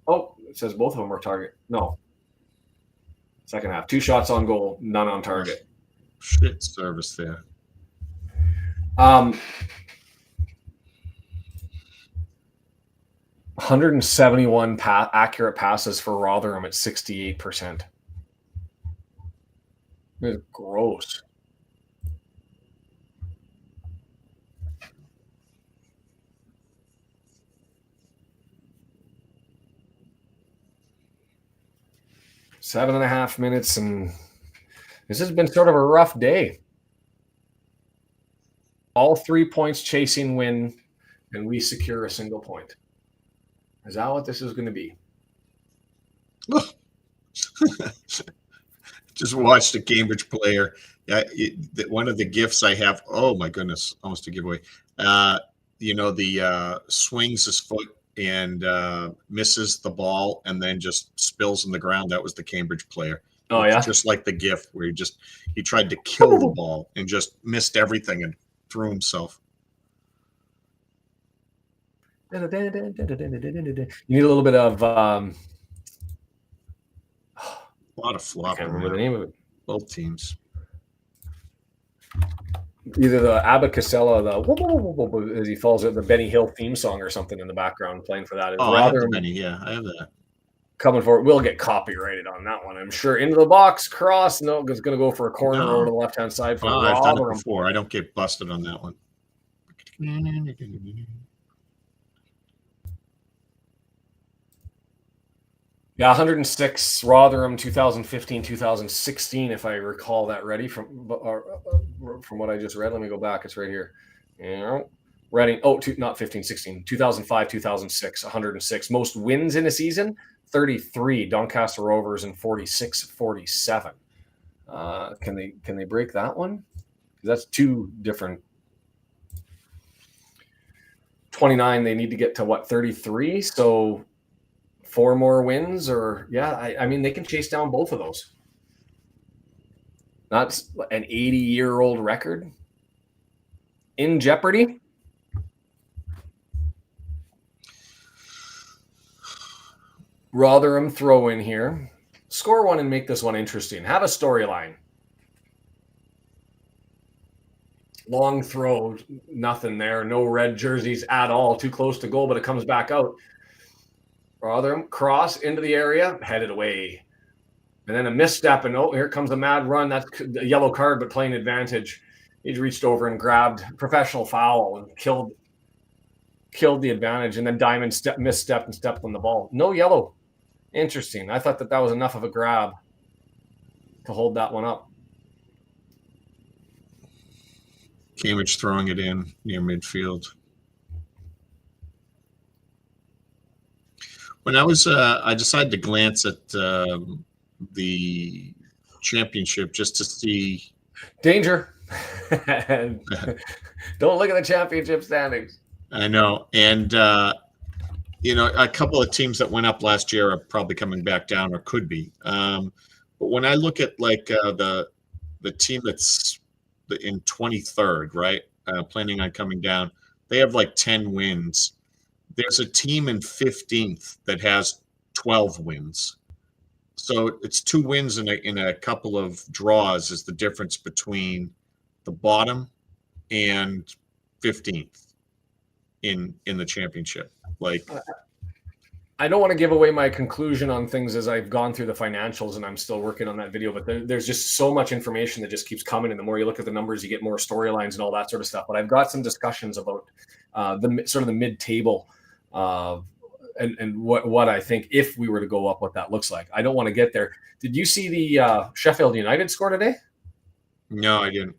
Oh, it says both of them were target. No. Second half. 2 shots on goal, none on target. Shit service there. 171 accurate passes for Rotherham at 68%. It's gross. Seven and a half minutes, and this has been sort of a rough day. All 3 points chasing win, and we secure a single point. Is that what this is going to be? Just watched a Cambridge player. One of the gifts I have. Oh my goodness, almost a giveaway. Swings his foot and misses the ball and then just spills on the ground. That was the Cambridge player. Oh yeah, just like the gift where he tried to kill the ball and just missed everything and threw himself. You need a little bit of a lot of flop. I can't remember the name of it. Both teams. Either the Abbott Casella, as he falls out, the Benny Hill theme song or something in the background playing for that. I have the Benny. Yeah, I have that. Coming for it. We'll get copyrighted on that one, I'm sure. Into the box, cross. No, it's going to go for a corner over to the left-hand side. For I've done it before. I don't get busted on that one. Yeah, 106 Rotherham 2015-2016, if I recall that from what I just read. Let me go back. It's right here. Reading, not 15-16, 2005-2006, 106. Most wins in a season, 33. Doncaster Rovers and 46-47. Can they break that one? That's 2 different. 29, they need to get to 33? So 4 more wins, or I mean, they can chase down both of those. Not an 80-year-old record in jeopardy. Rotherham throw in here. Score one and make this one interesting. Have a storyline. Long throw, nothing there. No red jerseys at all. Too close to goal, but it comes back out. Rotherham cross into the area, headed away. And then a misstep, and here comes a mad run. That's a yellow card, but playing advantage. He's reached over and grabbed professional foul and killed the advantage. And then Diamond misstepped and stepped on the ball. No yellow. Interesting. I thought that was enough of a grab to hold that one up. Cambridge throwing it in near midfield. When I decided to glance at the championship just to see. Danger. Don't look at the championship standings. I know. And, a couple of teams that went up last year are probably coming back down or could be. But when I look at the team that's in 23rd, right, planning on coming down, they have 10 wins. There's a team in 15th that has 12 wins. So it's 2 wins in a couple of draws is the difference between the bottom and 15th in the championship. I don't want to give away my conclusion on things as I've gone through the financials and I'm still working on that video, but there's just so much information that just keeps coming. And the more you look at the numbers, you get more storylines and all that sort of stuff. But I've got some discussions about the mid-table and what I think if we were to go up, what that looks like. I don't want to get there. Did you see the Sheffield United score today? No, I didn't.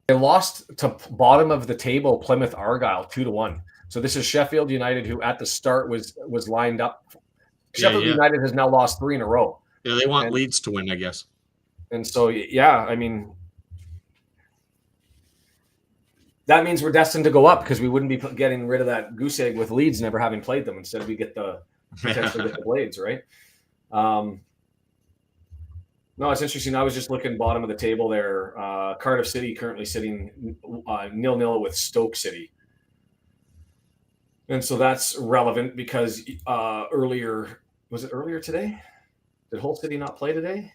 They lost to bottom of the table Plymouth Argyle 2-1. So this is Sheffield United, who at the start was lined up. Sheffield United has now lost 3 in a row. Yeah, they want And- Leeds to win, I guess. And so, yeah, I mean, that means we're destined to go up because we wouldn't be getting rid of that goose egg with Leeds never having played them. Instead, we get the potentially get the Blades, right? No, it's interesting. I was just looking bottom of the table there. Cardiff City currently sitting 0-0 with Stoke City. And so that's relevant because earlier today? Did Hull City not play today?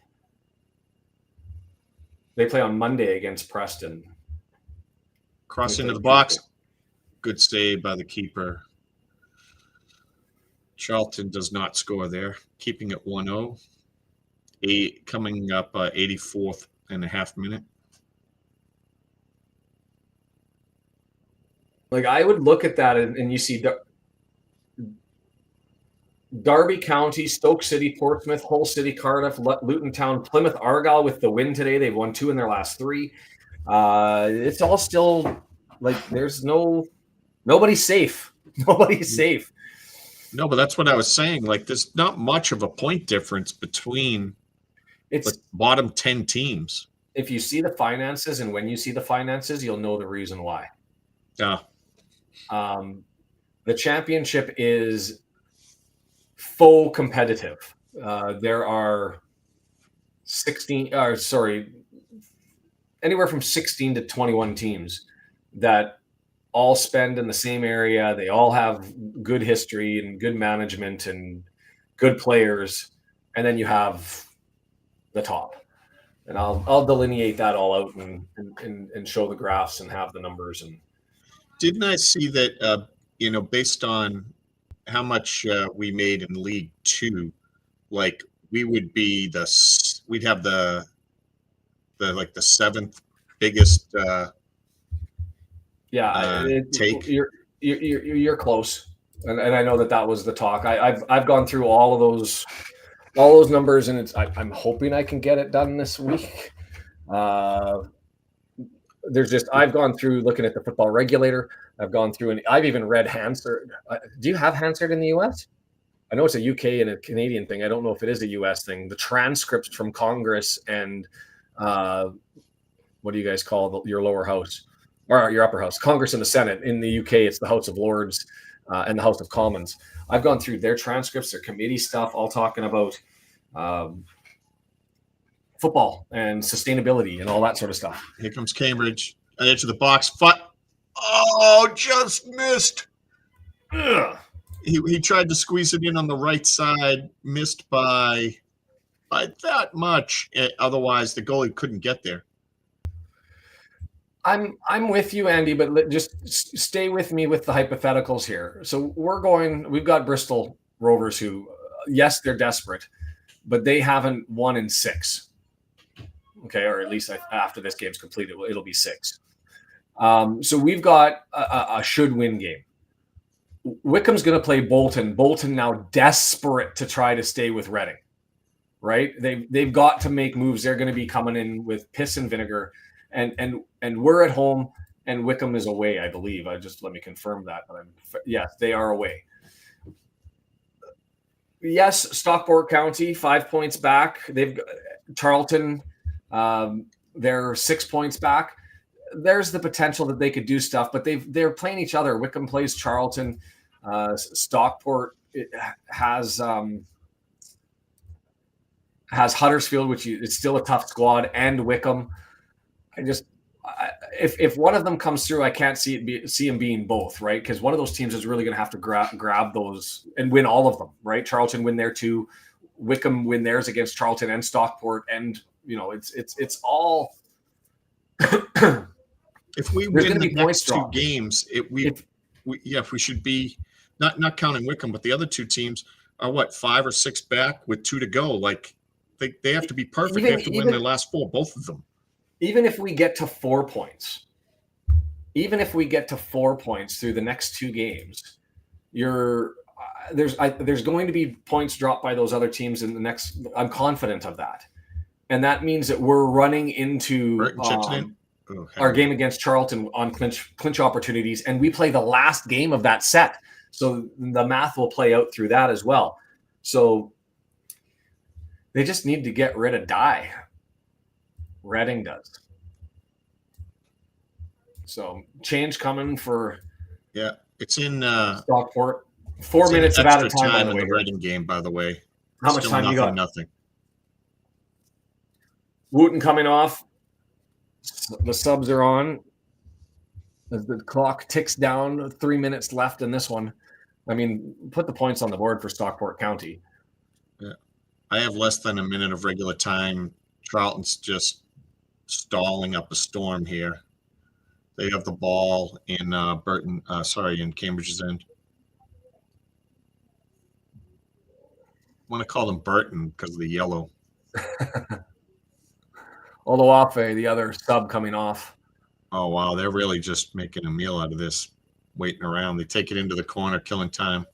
They play on Monday against Preston. Cross into the box. Good save by the keeper. Charlton does not score there, keeping it 1-0. Coming up 84th and a half minute. Like I would look at that and you see Derby County, Stoke City, Portsmouth, Hull City, Cardiff, Luton Town, Plymouth, Argyle with the win today. They've won 2 in their last 3. It's all still like there's nobody's safe. Nobody's safe. No, but that's what I was saying. Like there's not much of a point difference between the bottom 10 teams. If you see the finances and when you see the finances, you'll know the reason why. Yeah. The championship is faux competitive. There are anywhere from 16 to 21 teams that all spend in the same area. They all have good history and good management and good players. And then you have the top. And I'll delineate that all out and show the graphs and have the numbers. And didn't I see that, based on how much we made in League 2, like we would be we'd have the 7th biggest take. You're close, and I know that was the talk. I've gone through all those numbers, and I'm hoping I can get it done this week. I've gone through looking at the football regulator. I've gone through and I've even read Hansard. Do you have Hansard in the US? I know it's a UK and a Canadian thing. I don't know if it is a US thing. The transcripts from Congress and what do you guys call your lower house or your upper house? Congress and the Senate. In the UK, it's the House of Lords and the House of Commons. I've gone through their transcripts, their committee stuff, all talking about football and sustainability and all that sort of stuff. Here comes Cambridge. Edge of the box. Just missed. Ugh. He tried to squeeze it in on the right side, missed by that much. Otherwise, the goalie couldn't get there. I'm with you, Andy, but just stay with me with the hypotheticals here. So we've got Bristol Rovers who, yes, they're desperate, but they haven't won in 6. Okay, or at least after this game's completed, it'll be 6. So we've got a should-win game. Wickham's going to play Bolton. Bolton now desperate to try to stay with Reading, right? They've got to make moves. They're going to be coming in with piss and vinegar, and we're at home, and Wickham is away, I believe. Let me confirm that. But yes, they are away. Yes, Stockport County 5 points back. They've Charlton. They're 6 points back. There's the potential that they could do stuff, but they're playing each other. Wickham plays Charlton. Stockport has Huddersfield, which is still a tough squad, and Wickham. If one of them comes through, I can't see them being both, right? Because one of those teams is really going to have to grab those and win all of them, right? Charlton win their 2, Wickham win theirs against Charlton and Stockport, and it's all. If we win the next 2 games, we should be not counting Wickham, but the other 2 teams are 5 or 6 back with 2 to go. Like they have to be perfect. They have to win their last 4, both of them. Even if we get to 4 points, through the next 2 games, there's going to be points dropped by those other teams in the next. I'm confident of that, and that means that we're running into our game against Charlton on clinch opportunities, and we play the last game of that set, so the math will play out through that as well. So They just need to get rid of Dye. Reading does. So change coming for Yeah, it's in Stockport. 4 minutes of added time, by the in way. the Reading game, by the way. How much Still time you got? Nothing. Wooten coming off. The subs are on. As the clock ticks down, 3 minutes left in this one. I mean, put the points on the board for Stockport County. Yeah, I have less than a minute of regular time. Charlton's just stalling up a storm here. They have the ball in in Cambridge's end. I want to call them Burton because of the yellow. Oloafe, the other sub coming off. Oh, wow. They're really just making a meal out of this, waiting around. They take it into the corner, killing time.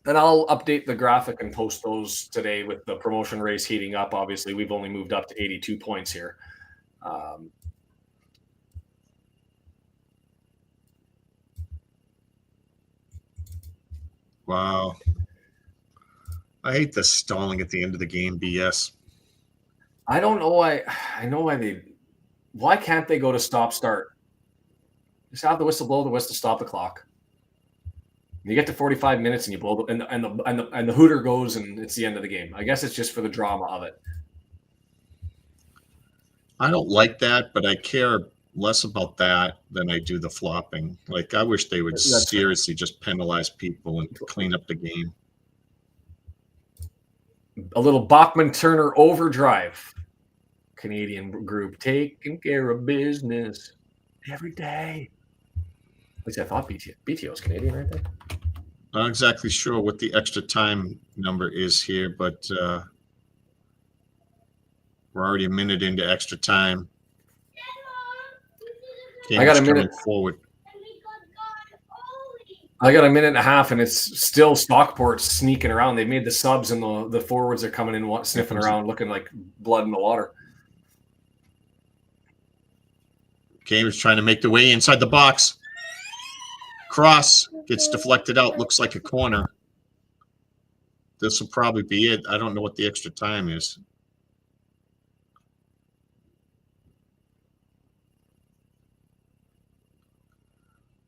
And I'll update the graphic and post those today with the promotion race heating up. Obviously, we've only moved up to 82 points here. Wow. I hate the stalling at the end of the game BS. I don't know why. I know why they. Why can't they go to stop start? Just have the whistle blow the whistle, stop the clock. You get to 45 minutes and you blow the and the hooter goes and it's the end of the game. I guess it's just for the drama of it. I don't like that, but I care less about that than I do the flopping. Like, I wish they would seriously just penalize people and clean up the game. A little Bachman-Turner overdrive. Canadian group taking care of business every day. At least I thought BTO is Canadian, right there. Not exactly sure what the extra time number is here, but we're already a minute into extra time. I got a minute forward. I got a minute and a half, and it's still Stockport sneaking around. They made the subs, and the forwards are coming in, sniffing around, looking like blood in the water. Cambridge trying to make their way inside the box. Cross gets deflected out. Looks like a corner. This will probably be it. I don't know what the extra time is.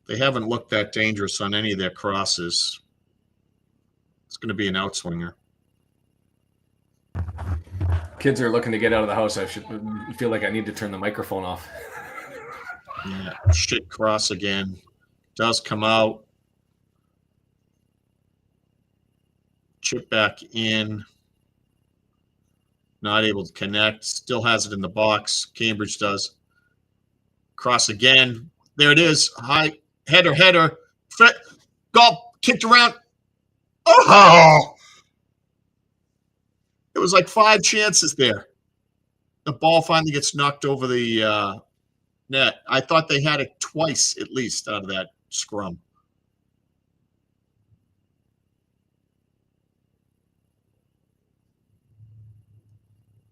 They haven't looked that dangerous on any of their crosses. It's going to be an outswinger. Kids are looking to get out of the house. I should feel like I need to turn the microphone off. Yeah, shit cross again. Does come out. Chip back in. Not able to connect. Still has it in the box. Cambridge does. Cross again. There it is. High header. Goal kicked around. Oh! It was like 5 chances there. The ball finally gets knocked over the net. I thought they had it twice at least out of that scrum.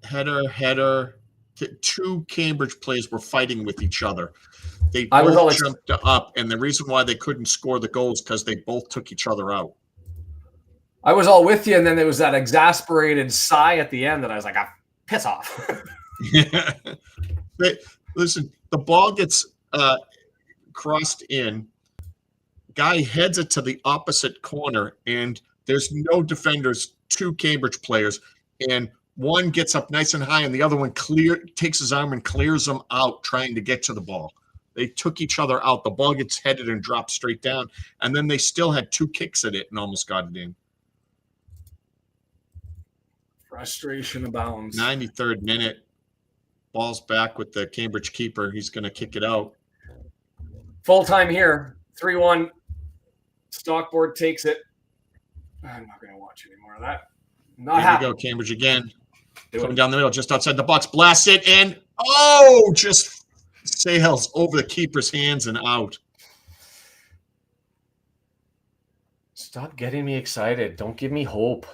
Header. 2 Cambridge players were fighting with each other. They both jumped up, and the reason why they couldn't score the goals because they both took each other out. I was all with you, and then there was that exasperated sigh at the end that I was like, piss off. Yeah. Listen, the ball gets crossed in. Guy heads it to the opposite corner, and there's no defenders, 2 Cambridge players, and one gets up nice and high, and the other one takes his arm and clears them out trying to get to the ball. They took each other out. The ball gets headed and dropped straight down, and then they still had 2 kicks at it and almost got it in. Frustration abounds. 93rd minute. Ball's back with the Cambridge keeper. He's going to kick it out. Full time here. 3-1. Stockport takes it. I'm not going to watch any more of that. Here we go, Cambridge again. Coming down the middle, just outside the box. Blast it, and just sails over the keeper's hands and out. Stop getting me excited. Don't give me hope.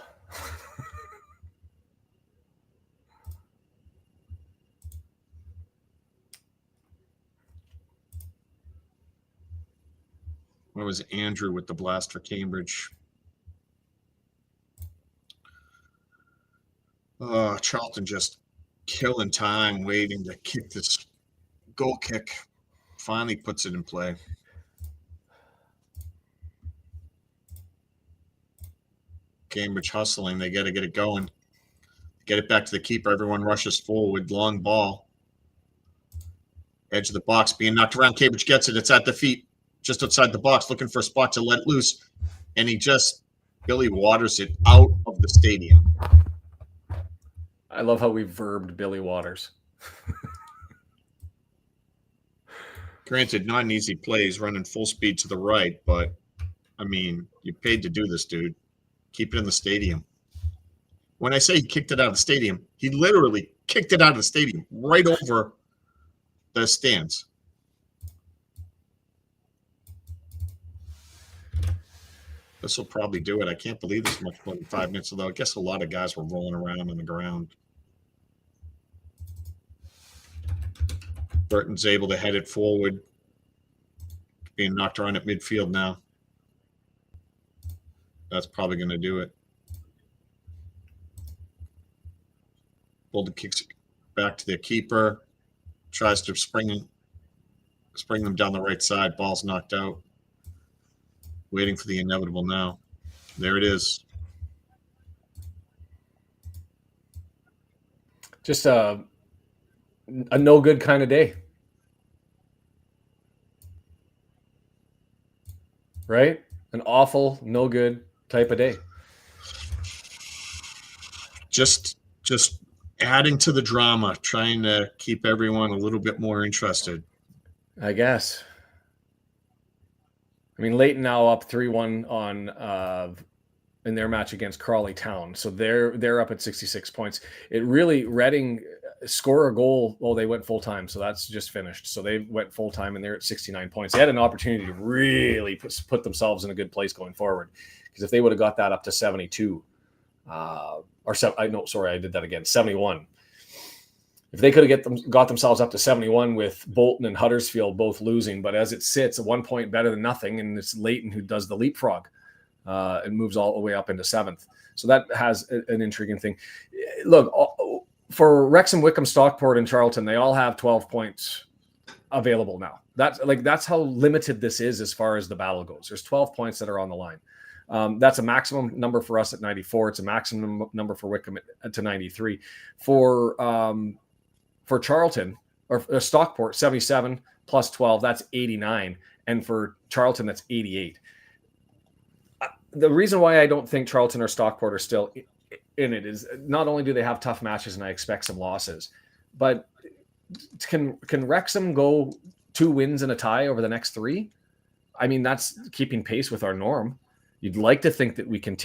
What was Andrew with the blast for Cambridge? Oh, Charlton just killing time waiting to kick this goal kick. Finally puts it in play. Cambridge hustling. They got to get it going. Get it back to the keeper. Everyone rushes forward. Long ball. Edge of the box being knocked around. Cambridge gets it. It's at the feet, just outside the box, looking for a spot to let loose. And he just, Billy Waters it out of the stadium. I love how we verbed Billy Waters. Granted, not an easy play. He's running full speed to the right, but, I mean, you paid to do this, dude. Keep it in the stadium. When I say he kicked it out of the stadium, he literally kicked it out of the stadium right over the stands. This will probably do it. I can't believe this much more than 5 minutes, although I guess a lot of guys were rolling around on the ground. Burton's able to head it forward. Being knocked around at midfield now. That's probably going to do it. Bolden kicks it back to the keeper. Tries to spring them down the right side. Ball's knocked out. Waiting for the inevitable now. There it is. Just a no good kind of day. Right? An awful, no good type of day. Just adding to the drama, trying to keep everyone a little bit more interested. I guess. I mean, Leighton now up 3-1 on in their match against Crawley Town. So they're up at 66 points. It really, Reading score a goal. Well, they went full time, so that's just finished. So they went full time and they're at 69 points. They had an opportunity to really put themselves in a good place going forward. Because if they would have got that up to 72, I did that again, 71. If they could have got themselves up to 71 with Bolton and Huddersfield both losing, but as it sits, at 1 point better than nothing, and it's Leighton who does the leapfrog and moves all the way up into 7th. So that has an intriguing thing. Look, for Wrexham, Wickham, Stockport, and Charlton, they all have 12 points available now. That's how limited this is as far as the battle goes. There's 12 points that are on the line. That's a maximum number for us at 94. It's a maximum number for Wickham to 93. For Charlton or Stockport, 77 plus 12, that's 89. And for Charlton, that's 88. The reason why I don't think Charlton or Stockport are still in it is not only do they have tough matches and I expect some losses, but can Wrexham go 2 wins and a tie over the next 3? I mean, that's keeping pace with our norm. You'd like to think that we can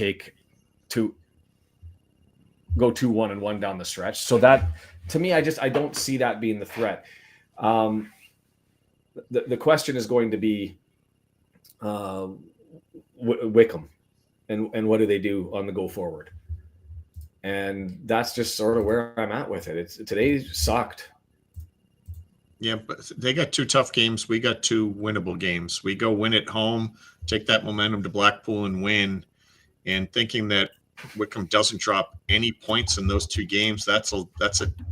go 2-1-1 down the stretch. So that, to me, I don't see that being the threat. The question is going to be Wickham and what do they do on the go forward? And that's just sort of where I'm at with it. Today sucked. Yeah, but they got 2 tough games. We got 2 winnable games. We go win at home, take that momentum to Blackpool and win. And thinking that Wickham doesn't drop any points in those 2 games, that's a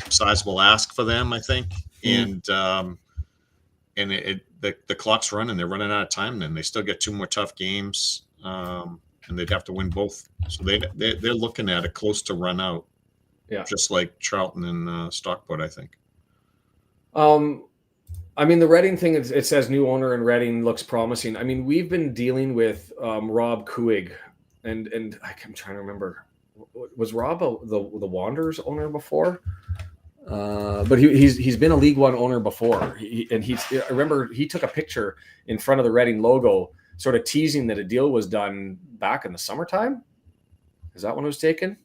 sizable ask for them, I think. And the clock's running. They're running out of time. Then they still get 2 more tough games, and they'd have to win both. So they're looking at it close to run out. Yeah, just like Charlton and Stockport, I think. I mean, the Reading thing, it says new owner in Reading looks promising. I mean, we've been dealing with Rob Kuig, and I'm trying to remember, was Rob the Wanderers owner before? But he's been a League One owner before. I remember he took a picture in front of the Reading logo, sort of teasing that a deal was done back in the summertime. Is that when it was taken?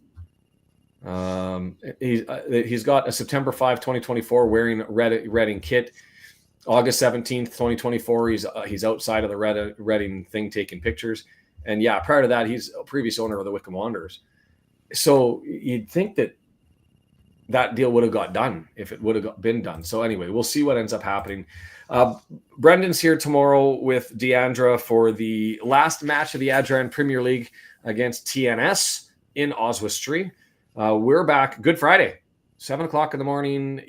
He's got a September 5, 2024 wearing Reading kit. August 17th, 2024, he's outside of the Reading thing taking pictures. And yeah, prior to that, he's a previous owner of the Wickham Wanderers. So you'd think that that deal would have got done if it would have been done. So anyway, we'll see what ends up happening. Brendan's here tomorrow with Deandra for the last match of the Adran Premier League against TNS in Oswestry. We're back Good Friday, 7 o'clock in the morning,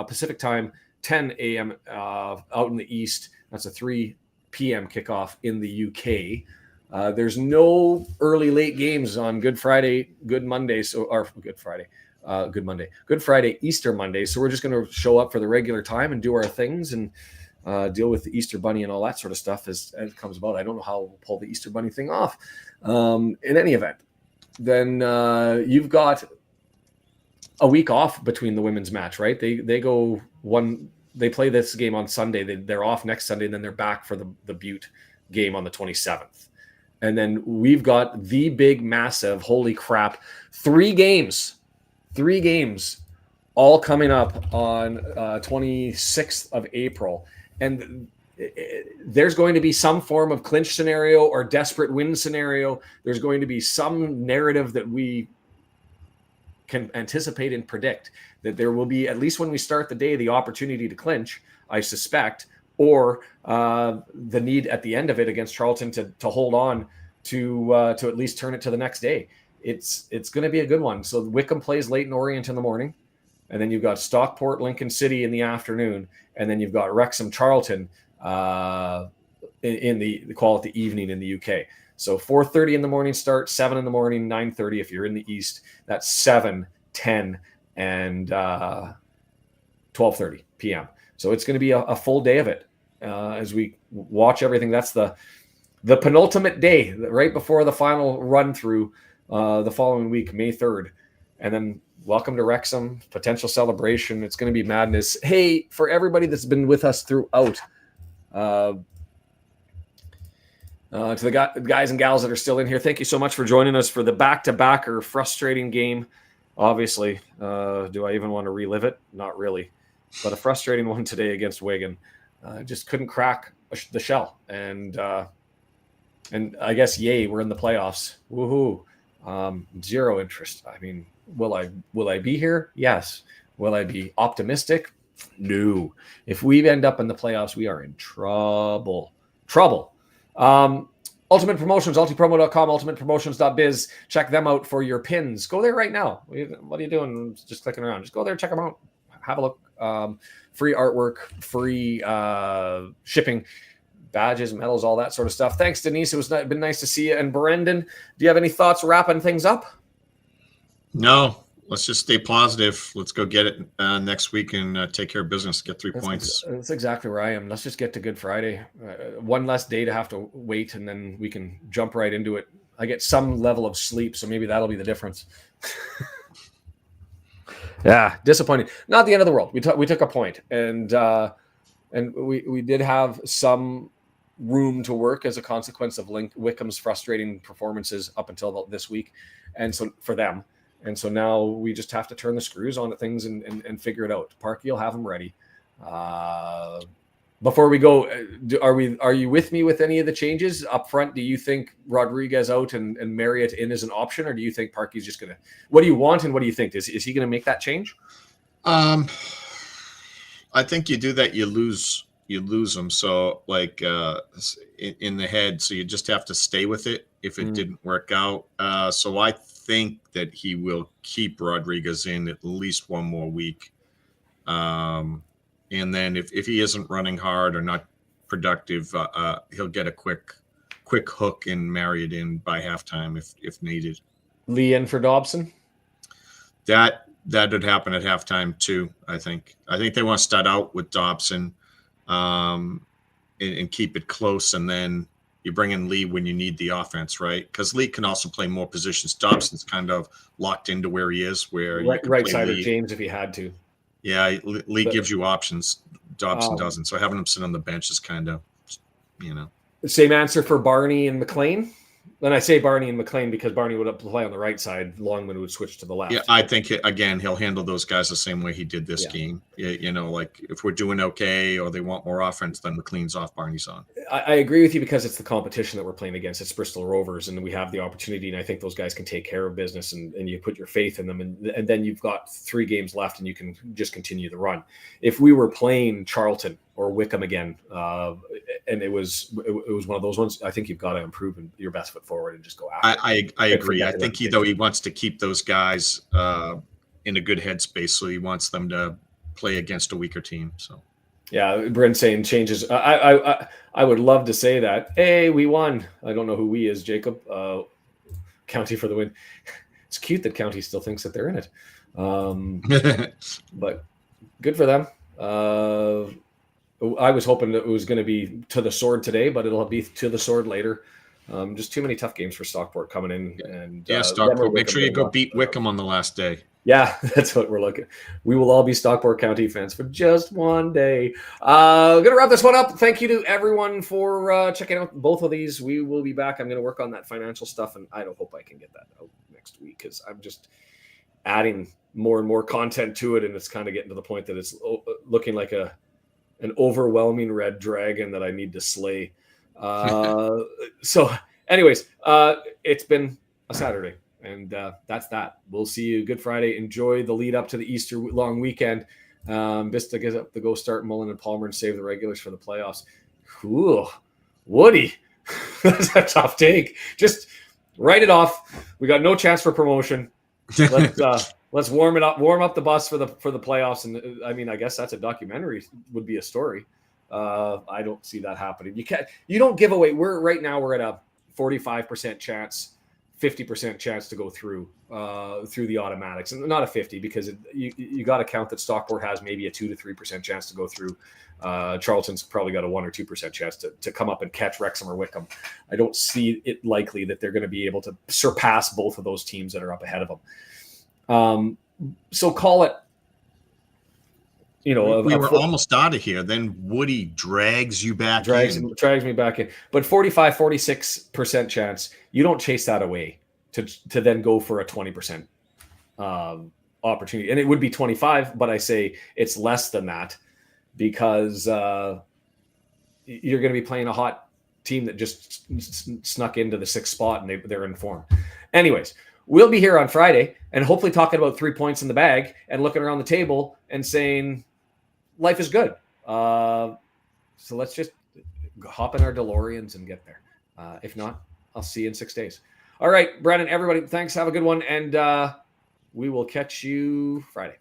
Pacific time, 10 a.m. Out in the East. That's a 3 p.m. kickoff in the UK. There's no early, late games on Good Friday, Good Monday, Good Friday, Easter Monday. So we're just going to show up for the regular time and do our things and deal with the Easter Bunny and all that sort of stuff as it comes about. I don't know how we'll pull the Easter Bunny thing off. In any event, then you've got a week off between the women's match, right? They play this game on Sunday. They're off next Sunday, and then they're back for the Butte game on the 27th. And then we've got the big, massive, holy crap, 3 games all coming up on 26th of April. And there's going to be some form of clinch scenario or desperate win scenario. There's going to be some narrative that we can anticipate and predict that there will be, at least when we start the day, the opportunity to clinch, I suspect, or the need at the end of it against Charlton to hold on to at least turn it to the next day. It's going to be a good one. So Wickham plays Leyton Orient in the morning, and then you've got Stockport Lincoln City in the afternoon, and then you've got Wrexham Charlton in the evening in the UK. So 4:30 in the morning start, 7 in the morning, 9:30 if you're in the East. That's 7, 10, and 12:30 p.m. So it's going to be a full day of it as we watch everything. That's the penultimate day, right before the final run through the following week, May 3rd. And then welcome to Wrexham, potential celebration. It's going to be madness. Hey, for everybody that's been with us throughout, to the guys and gals that are still in here, thank you so much for joining us for the back-to-backer frustrating game. Obviously, do I even want to relive it? Not really. But a frustrating one today against Wigan. Just couldn't crack the shell. And I guess, yay, we're in the playoffs. Woohoo. Zero interest. I mean, will I be here? Yes. Will I be optimistic? No. If we end up in the playoffs, we are in trouble. Ultimate Promotions, ultipromo.com, ultimatepromotions.biz. Check them out for your pins. Go there right now. What are you doing? Just clicking around. Just go there, check them out. Have a look. Free artwork, free shipping, badges, medals, all that sort of stuff. Thanks, Denise. It was been nice to see you. And Brendan, do you have any thoughts wrapping things up? No. Let's just stay positive. Let's go get it next week and take care of business. Get 3 points. That's exactly where I am. Let's just get to Good Friday. One less day to have to wait, and then we can jump right into it. I get some level of sleep, so maybe that'll be the difference. Yeah, disappointing. Not the end of the world. We took a point, and we did have some room to work as a consequence of Wickham's frustrating performances up until this week, and so for them. And so now we just have to turn the screws on things and figure it out. Parky will have them ready. Before we go, are you with me with any of the changes up front? Do you think Rodriguez out and Marriott in is an option, or do you think Parky's just gonna? What do you want and what do you think? Is he gonna make that change? I think you do that, you lose them. So like in the head, so you just have to stay with it if it didn't work out. So I think that he will keep Rodriguez in at least one more week. And then if he isn't running hard or not productive, he'll get a quick hook and marry it in by halftime if needed. Lee in for Dobson? That would happen at halftime too, I think. I think they want to start out with Dobson and keep it close, and then you bring in Lee when you need the offense, right? Because Lee can also play more positions. Dobson's kind of locked into where he is, where right side of James if he had to. Yeah, Lee gives you options. Dobson doesn't. So having him sit on the bench is kind of, Same answer for Barney and McLean. When I say Barney and McLean, because Barney would play on the right side, Longman would switch to the left. Yeah, I think again he'll handle those guys the same way he did this game. Like if we're doing okay or they want more offense, then McLean's off, Barney's on. I agree with you because it's the competition that we're playing against. It's Bristol Rovers, and we have the opportunity, and I think those guys can take care of business, and you put your faith in them, and then you've got 3 games left, and you can just continue the run. If we were playing Charlton or Wickham again, and it was one of those ones, I think you've got to improve your best foot forward and just go after it. I agree. I think he wants to keep those guys in a good headspace, so he wants them to play against a weaker team. So. Yeah, Brent saying changes. I would love to say that. Hey, we won. I don't know who we is, Jacob. County for the win. It's cute that County still thinks that they're in it. But good for them. I was hoping that it was going to be to the sword today, but it'll be to the sword later. Just too many tough games for Stockport coming in. And Stockport. Make sure you go beat Wickham on the last day. Yeah, that's what we're looking. We will all be Stockport County fans for just one day. Gonna wrap this one up. Thank you to everyone for checking out both of these. We will be back. I'm gonna work on that financial stuff, and I don't hope I can get that out next week because I'm just adding more and more content to it, and it's kind of getting to the point that it's looking like an overwhelming red dragon that I need to slay. So, anyways, it's been a Saturday. And that's that. We'll see you Good Friday. Enjoy the lead up to the Easter long weekend. Vista gets up to go start Mullen and Palmer and save the regulars for the playoffs. Cool. Woody. That's a tough take. Just write it off. We got no chance for promotion. Let's warm it up. Warm up the bus for the playoffs. And I mean, I guess that's a documentary. Would be a story. I don't see that happening. You don't give away. We're at a 45% chance. 50% chance to go through the automatics, and not a 50 because you got to count that Stockport has maybe a 2 to 3% chance to go through. Charlton's probably got a 1 or 2% chance to come up and catch Wrexham or Wickham. I don't see it likely that they're going to be able to surpass both of those teams that are up ahead of them. So call it. We were almost out of here. Then Woody drags you back in. Drags me back in. But 45, 46% chance, you don't chase that away to then go for a 20% opportunity. And it would be 25, but I say it's less than that because you're going to be playing a hot team that just snuck into the 6th spot and they're in form. Anyways, we'll be here on Friday and hopefully talking about 3 points in the bag and looking around the table and saying, life is good. So let's just hop in our DeLoreans and get there. If not, I'll see you in 6 days. All right, Brandon, everybody, thanks. Have a good one. And we will catch you Friday.